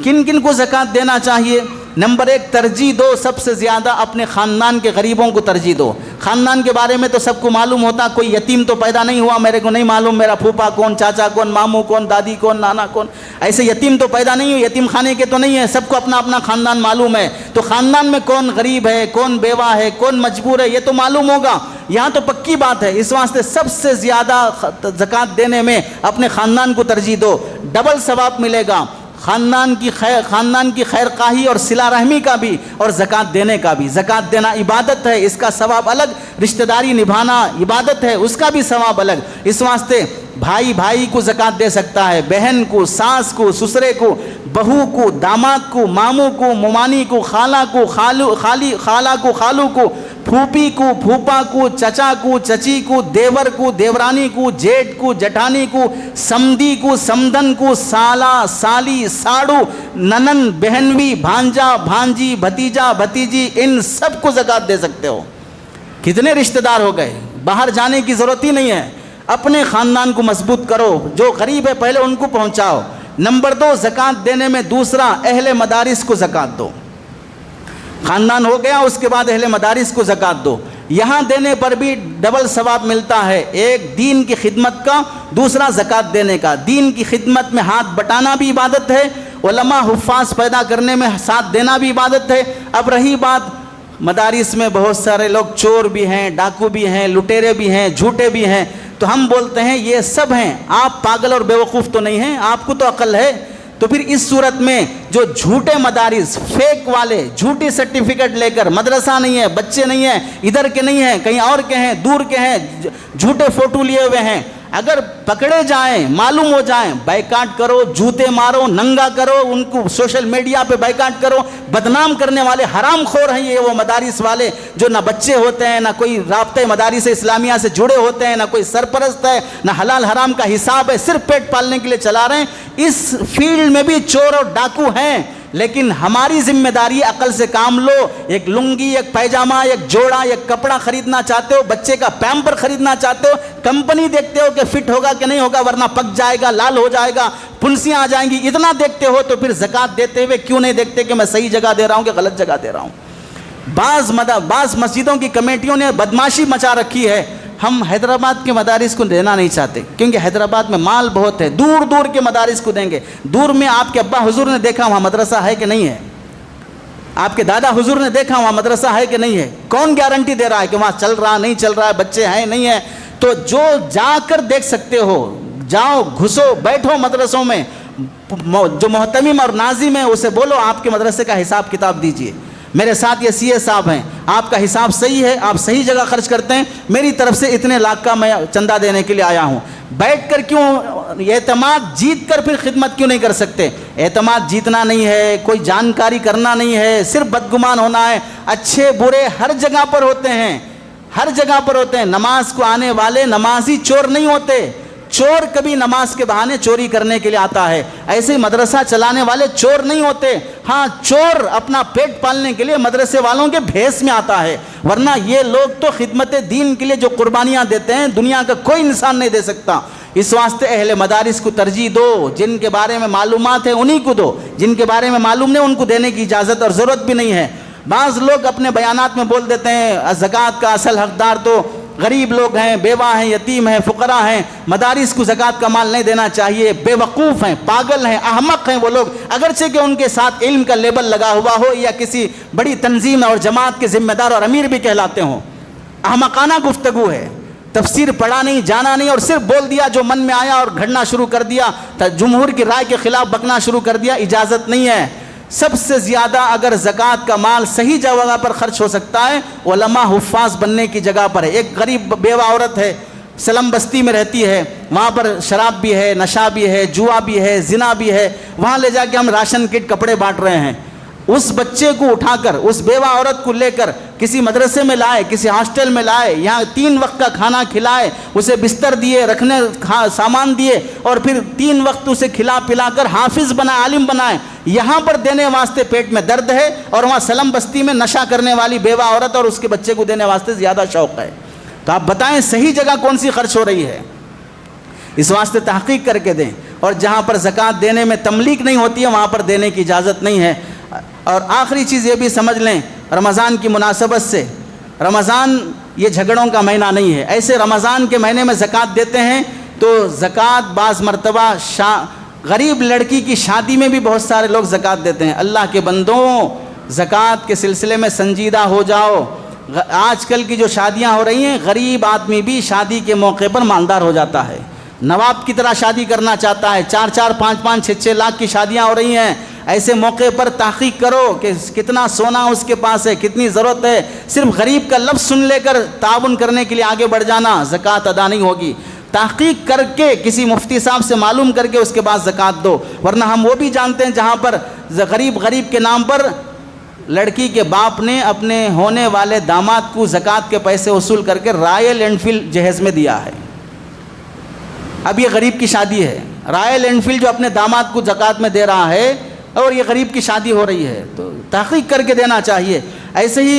کن کن کو زکوٰۃ دینا چاہیے؟ نمبر 1 ترجیح دو سب سے زیادہ اپنے خاندان کے غریبوں کو ترجیح دو. خاندان کے بارے میں تو سب کو معلوم ہوتا، کوئی یتیم تو پیدا نہیں ہوا میرے کو نہیں معلوم میرا پھوپھا کون، چاچا کون، ماموں کون، دادی کون، نانا کون. ایسے یتیم تو پیدا نہیں ہوئے، یتیم خانے کے تو نہیں ہے. سب کو اپنا اپنا خاندان معلوم ہے. تو خاندان میں کون غریب ہے، کون بیوہ ہے، کون مجبور ہے، یہ تو معلوم ہوگا. یہاں تو پکی بات ہے. اس واسطے سب سے زیادہ زکوٰۃ دینے میں اپنے خاندان کو ترجیح دو، ڈبل ثواب ملے گا. خاندان کی خیر خواہی اور صلہ رحمی کا بھی اور زکوٰۃ دینے کا بھی. زکوٰۃ دینا عبادت ہے، اس کا ثواب الگ. رشتہ داری نبھانا عبادت ہے، اس کا بھی ثواب الگ. اس واسطے بھائی کو زکوٰۃ دے سکتا ہے، بہن کو، ساس کو، سسرے کو، بہو کو، داماد کو، ماموں کو، ممانی کو، خالہ کو، خالو کو، پھوپھی کو، پھوپا کو، چچا کو، چچی کو، دیور کو، دیورانی کو، جیٹ کو، جٹھانی کو، سمدی کو، سمدن کو، سالہ، سالی، ساڑو، ننن، بہنوی، بھانجا، بھانجی، بھتیجا، بھتیجی، ان سب کو زکوٰۃ دے سکتے ہو. کتنے رشتہ دار ہو گئے، باہر جانے کی ضرورت ہی نہیں ہے. اپنے خاندان کو مضبوط کرو، جو غریب ہے پہلے ان کو پہنچاؤ۔ نمبر 2 زکوٰۃ دینے میں دوسرا، اہل مدارس کو زکوٰۃ دو۔ خاندان ہو گیا، اس کے بعد اہل مدارس کو زکوٰۃ دو۔ یہاں دینے پر بھی ڈبل ثواب ملتا ہے، ایک دین کی خدمت کا، دوسرا زکوٰۃ دینے کا۔ دین کی خدمت میں ہاتھ بٹانا بھی عبادت ہے، علماء حفاظ پیدا کرنے میں ساتھ دینا بھی عبادت ہے۔ اب رہی بات، مدارس میں بہت سارے لوگ چور بھی ہیں، ڈاکو بھی ہیں، لٹیرے بھی ہیں، جھوٹے بھی ہیں، تو ہم بولتے ہیں یہ سب ہیں، آپ پاگل اور بیوقوف تو نہیں ہیں، آپ کو تو عقل ہے۔ تو پھر اس صورت میں جو جھوٹے مدارس، فیک والے، جھوٹی سرٹیفکیٹ لے کر، مدرسہ نہیں ہے، بچے نہیں ہیں، ادھر کے نہیں ہیں، کہیں اور کے ہیں، دور کے ہیں، جھوٹے فوٹو لیے ہوئے ہیں، اگر پکڑے جائیں، معلوم ہو جائیں، بائیکاٹ کرو، جوتے مارو، ننگا کرو، ان کو سوشل میڈیا پہ بائیکاٹ کرو۔ بدنام کرنے والے حرام خور ہیں یہ وہ مدارس والے، جو نہ بچے ہوتے ہیں، نہ کوئی رابطہ مدارس اسلامیہ سے جڑے ہوتے ہیں، نہ کوئی سرپرست ہے، نہ حلال حرام کا حساب ہے، صرف پیٹ پالنے کے لیے چلا رہے ہیں۔ اس فیلڈ میں بھی چور اور ڈاکو ہیں، لیکن ہماری ذمہ داری، عقل سے کام لو۔ ایک لنگی، ایک پیجامہ، ایک جوڑا، ایک کپڑا خریدنا چاہتے ہو، بچے کا پیمپر خریدنا چاہتے ہو، کمپنی دیکھتے ہو کہ فٹ ہوگا کہ نہیں ہوگا، ورنہ پک جائے گا، لال ہو جائے گا، پھنسیاں آ جائیں گی، اتنا دیکھتے ہو تو پھر زکوٰۃ دیتے ہوئے کیوں نہیں دیکھتے کہ میں صحیح جگہ دے رہا ہوں کہ غلط جگہ دے رہا ہوں؟ بعض مسجدوں کی کمیٹیوں نے بدماشی مچا رکھی ہے۔ ہم حیدرآباد کے مدارس کو دینا نہیں چاہتے، کیونکہ حیدرآباد میں مال بہت ہے، دور دور کے مدارس کو دیں گے۔ دور میں آپ کے ابا حضور نے دیکھا وہاں مدرسہ ہے کہ نہیں ہے، آپ کے دادا حضور نے دیکھا وہاں مدرسہ ہے کہ نہیں ہے، کون گارنٹی دے رہا ہے کہ وہاں چل رہا نہیں چل رہا ہے، بچے ہیں نہیں ہیں؟ تو جو جا کر دیکھ سکتے ہو، جاؤ، گھسو، بیٹھو مدرسوں میں، جو محتمم اور ناظم ہے اسے بولو آپ کے مدرسے کا حساب کتاب دیجئے، میرے ساتھ یہ سی اے صاحب ہیں، آپ کا حساب صحیح ہے، آپ صحیح جگہ خرچ کرتے ہیں، میری طرف سے اتنے لاکھ کا میں چندہ دینے کے لیے آیا ہوں۔ بیٹھ کر کیوں اعتماد جیت کر پھر خدمت کیوں نہیں کر سکتے؟ اعتماد جیتنا نہیں ہے، کوئی جانکاری کرنا نہیں ہے، صرف بدگمان ہونا ہے۔ اچھے برے ہر جگہ پر ہوتے ہیں، ہر جگہ پر ہوتے ہیں۔ نماز کو آنے والے نمازی چور نہیں ہوتے، چور کبھی نماز کے بہانے چوری کرنے کے لیے آتا ہے، ایسے ہی مدرسہ چلانے والے چور نہیں ہوتے۔ ہاں، چور اپنا پیٹ پالنے کے لیے مدرسے والوں کے بھیس میں آتا ہے، ورنہ یہ لوگ تو خدمت دین کے لیے جو قربانیاں دیتے ہیں دنیا کا کوئی انسان نہیں دے سکتا۔ اس واسطے اہل مدارس کو ترجیح دو، جن کے بارے میں معلومات ہے انہی کو دو، جن کے بارے میں معلوم نہیں ان کو دینے کی اجازت اور ضرورت بھی نہیں ہے۔ بعض لوگ اپنے بیانات میں بول دیتے ہیں زکوٰۃ کا اصل حقدار تو غریب لوگ ہیں، بیوہ ہیں، یتیم ہیں، فقراء ہیں، مدارس کو زکوٰۃ کا مال نہیں دینا چاہیے۔ بے وقوف ہیں، پاگل ہیں، احمق ہیں وہ لوگ، اگرچہ کہ ان کے ساتھ علم کا لیبل لگا ہوا ہو یا کسی بڑی تنظیم اور جماعت کے ذمہ دار اور امیر بھی کہلاتے ہوں۔ احمقانہ گفتگو ہے، تفسیر پڑھا نہیں، جانا نہیں، اور صرف بول دیا جو من میں آیا اور گھڑنا شروع کر دیا، جمہور کی رائے کے خلاف بکنا شروع کر دیا، اجازت نہیں ہے۔ سب سے زیادہ اگر زکوٰۃ کا مال صحیح جگہ پر خرچ ہو سکتا ہے علماء حفاظ بننے کی جگہ پر ہے۔ ایک غریب بیوہ عورت ہے، سلم بستی میں رہتی ہے، وہاں پر شراب بھی ہے، نشہ بھی ہے، جوا بھی ہے، زنا بھی ہے، وہاں لے جا کے ہم راشن کٹ کپڑے بانٹ رہے ہیں۔ اس بچے کو اٹھا کر، اس بیوہ عورت کو لے کر کسی مدرسے میں لائے، کسی ہاسٹل میں لائے، یہاں 3 وقت کا کھانا کھلائے، اسے بستر دیے، رکھنے سامان دیے، اور پھر 3 وقت اسے کھلا پلا کر حافظ بنائے، عالم بنائے۔ یہاں پر دینے واسطے پیٹ میں درد ہے، اور وہاں سلم بستی میں نشہ کرنے والی بیوہ عورت اور اس کے بچے کو دینے واسطے زیادہ شوق ہے۔ تو آپ بتائیں صحیح جگہ کون سی خرچ ہو رہی ہے؟ اس واسطے تحقیق کر کے دیں، اور جہاں پر زکوٰۃ دینے میں تملیک نہیں ہوتی ہے وہاں پر دینے کی اجازت نہیں ہے۔ اور آخری چیز یہ بھی سمجھ لیں، رمضان کی مناسبت سے، رمضان یہ جھگڑوں کا مہینہ نہیں ہے، ایسے رمضان کے مہینے میں زکوٰۃ دیتے ہیں تو زکوٰۃ بعض مرتبہ غریب لڑکی کی شادی میں بھی بہت سارے لوگ زکوٰۃ دیتے ہیں۔ اللہ کے بندوں، زکوٰۃ کے سلسلے میں سنجیدہ ہو جاؤ۔ آج کل کی جو شادیاں ہو رہی ہیں، غریب آدمی بھی شادی کے موقع پر مالدار ہو جاتا ہے، نواب کی طرح شادی کرنا چاہتا ہے، 4-4، 5-5، 6-6 لاکھ کی شادیاں ہو رہی ہیں۔ ایسے موقع پر تحقیق کرو کہ کتنا سونا اس کے پاس ہے، کتنی ضرورت ہے۔ صرف غریب کا لفظ سن لے کر تعاون کرنے کے لیے آگے بڑھ جانا، زکوٰۃ ادا نہیں ہوگی۔ تحقیق کر کے کسی مفتی صاحب سے معلوم کر کے اس کے بعد زکوٰۃ دو، ورنہ ہم وہ بھی جانتے ہیں جہاں پر غریب کے نام پر لڑکی کے باپ نے اپنے ہونے والے داماد کو زکوٰۃ کے پیسے وصول کر کے رائل انفیلڈ جہیز میں دیا ہے۔ اب یہ غریب کی شادی ہے، رائل انفیلڈ جو اپنے داماد کو زکوٰۃ میں دے رہا ہے، اور یہ غریب کی شادی ہو رہی ہے، تو تحقیق کر کے دینا چاہیے۔ ایسے ہی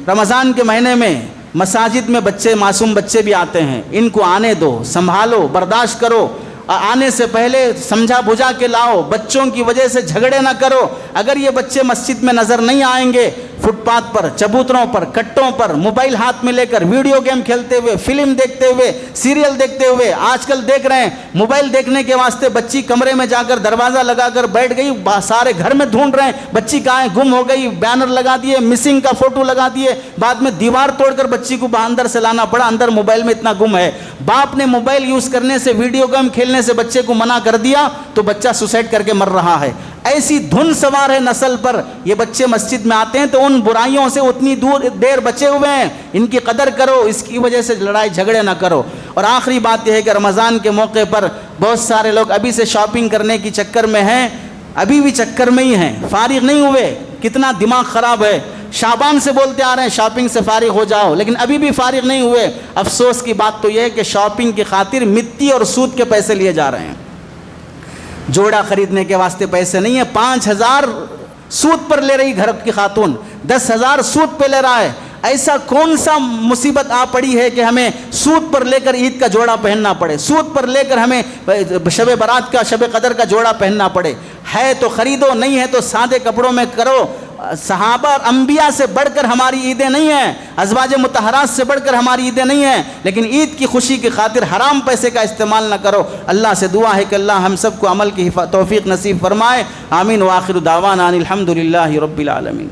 رمضان کے مہینے میں مساجد میں بچے معصوم بچے بھی آتے ہیں، ان کو آنے دو، سنبھالو، برداشت کرو، آنے سے پہلے سمجھا بجھا کے لاؤ، بچوں کی وجہ سے جھگڑے نہ کرو۔ اگر یہ بچے مسجد میں نظر نہیں آئیں گے، فٹ پاتھ پر، چبوتروں پر، کٹوں پر، موبائل ہاتھ میں لے کر ویڈیو گیم کھیلتے ہوئے، فلم دیکھتے ہوئے، سیریل دیکھتے ہوئے، آج کل دیکھ رہے ہیں موبائل دیکھنے کے واسطے بچی کمرے میں جا کر دروازہ لگا کر بیٹھ گئی، سارے گھر میں ڈھونڈ رہے ہیں بچی کہاں ہے، گم ہو گئی، بینر لگا دیے، مسنگ کا فوٹو لگا دیے، بعد میں دیوار توڑ کر بچی کو اندر سے لانا پڑا، اندر موبائل میں اتنا گم ہے۔ باپ نے موبائل یوز کرنے سے، ویڈیو گیم کھیلنے سے بچے کو منع کر دیا تو بچہ سوسائڈ کر کے مر رہا ہے۔ ایسی دھن سوار ہے نسل پر، یہ بچے مسجد میں آتے ہیں تو ان برائیوں سے اتنی دیر بچے ہوئے ہیں، ان کی قدر کرو، اس کی وجہ سے لڑائی جھگڑے نہ کرو۔ اور آخری بات یہ ہے کہ رمضان کے موقع پر بہت سارے لوگ ابھی سے شاپنگ کرنے کی چکر میں ہیں، ابھی بھی چکر میں ہی ہیں، فارغ نہیں ہوئے، کتنا دماغ خراب ہے۔ شعبان سے بولتے آ رہے ہیں شاپنگ سے فارغ ہو جاؤ، لیکن ابھی بھی فارغ نہیں ہوئے۔ افسوس کی بات تو یہ ہے کہ شاپنگ کی خاطر مٹی اور سود کے پیسے لیے جا رہے ہیں۔ جوڑا خریدنے کے واسطے پیسے نہیں ہیں، 5,000 سود پر لے رہی گھر کی خاتون، 10,000 سود پہ لے رہا ہے۔ ایسا کون سا مصیبت آ پڑی ہے کہ ہمیں سود پر لے کر عید کا جوڑا پہننا پڑے، سود پر لے کر ہمیں شب برات کا، شب قدر کا جوڑا پہننا پڑے؟ ہے تو خریدو، نہیں ہے تو سادے کپڑوں میں کرو۔ صحابہ اور انبیاء سے بڑھ کر ہماری عیدیں نہیں ہیں، ازواج مطہرات سے بڑھ کر ہماری عیدیں نہیں ہیں، لیکن عید کی خوشی کی خاطر حرام پیسے کا استعمال نہ کرو۔ اللہ سے دعا ہے کہ اللہ ہم سب کو عمل کی توفیق نصیب فرمائے۔ آمین۔ وآخر دعوانا ان الحمد للہ رب العالمین۔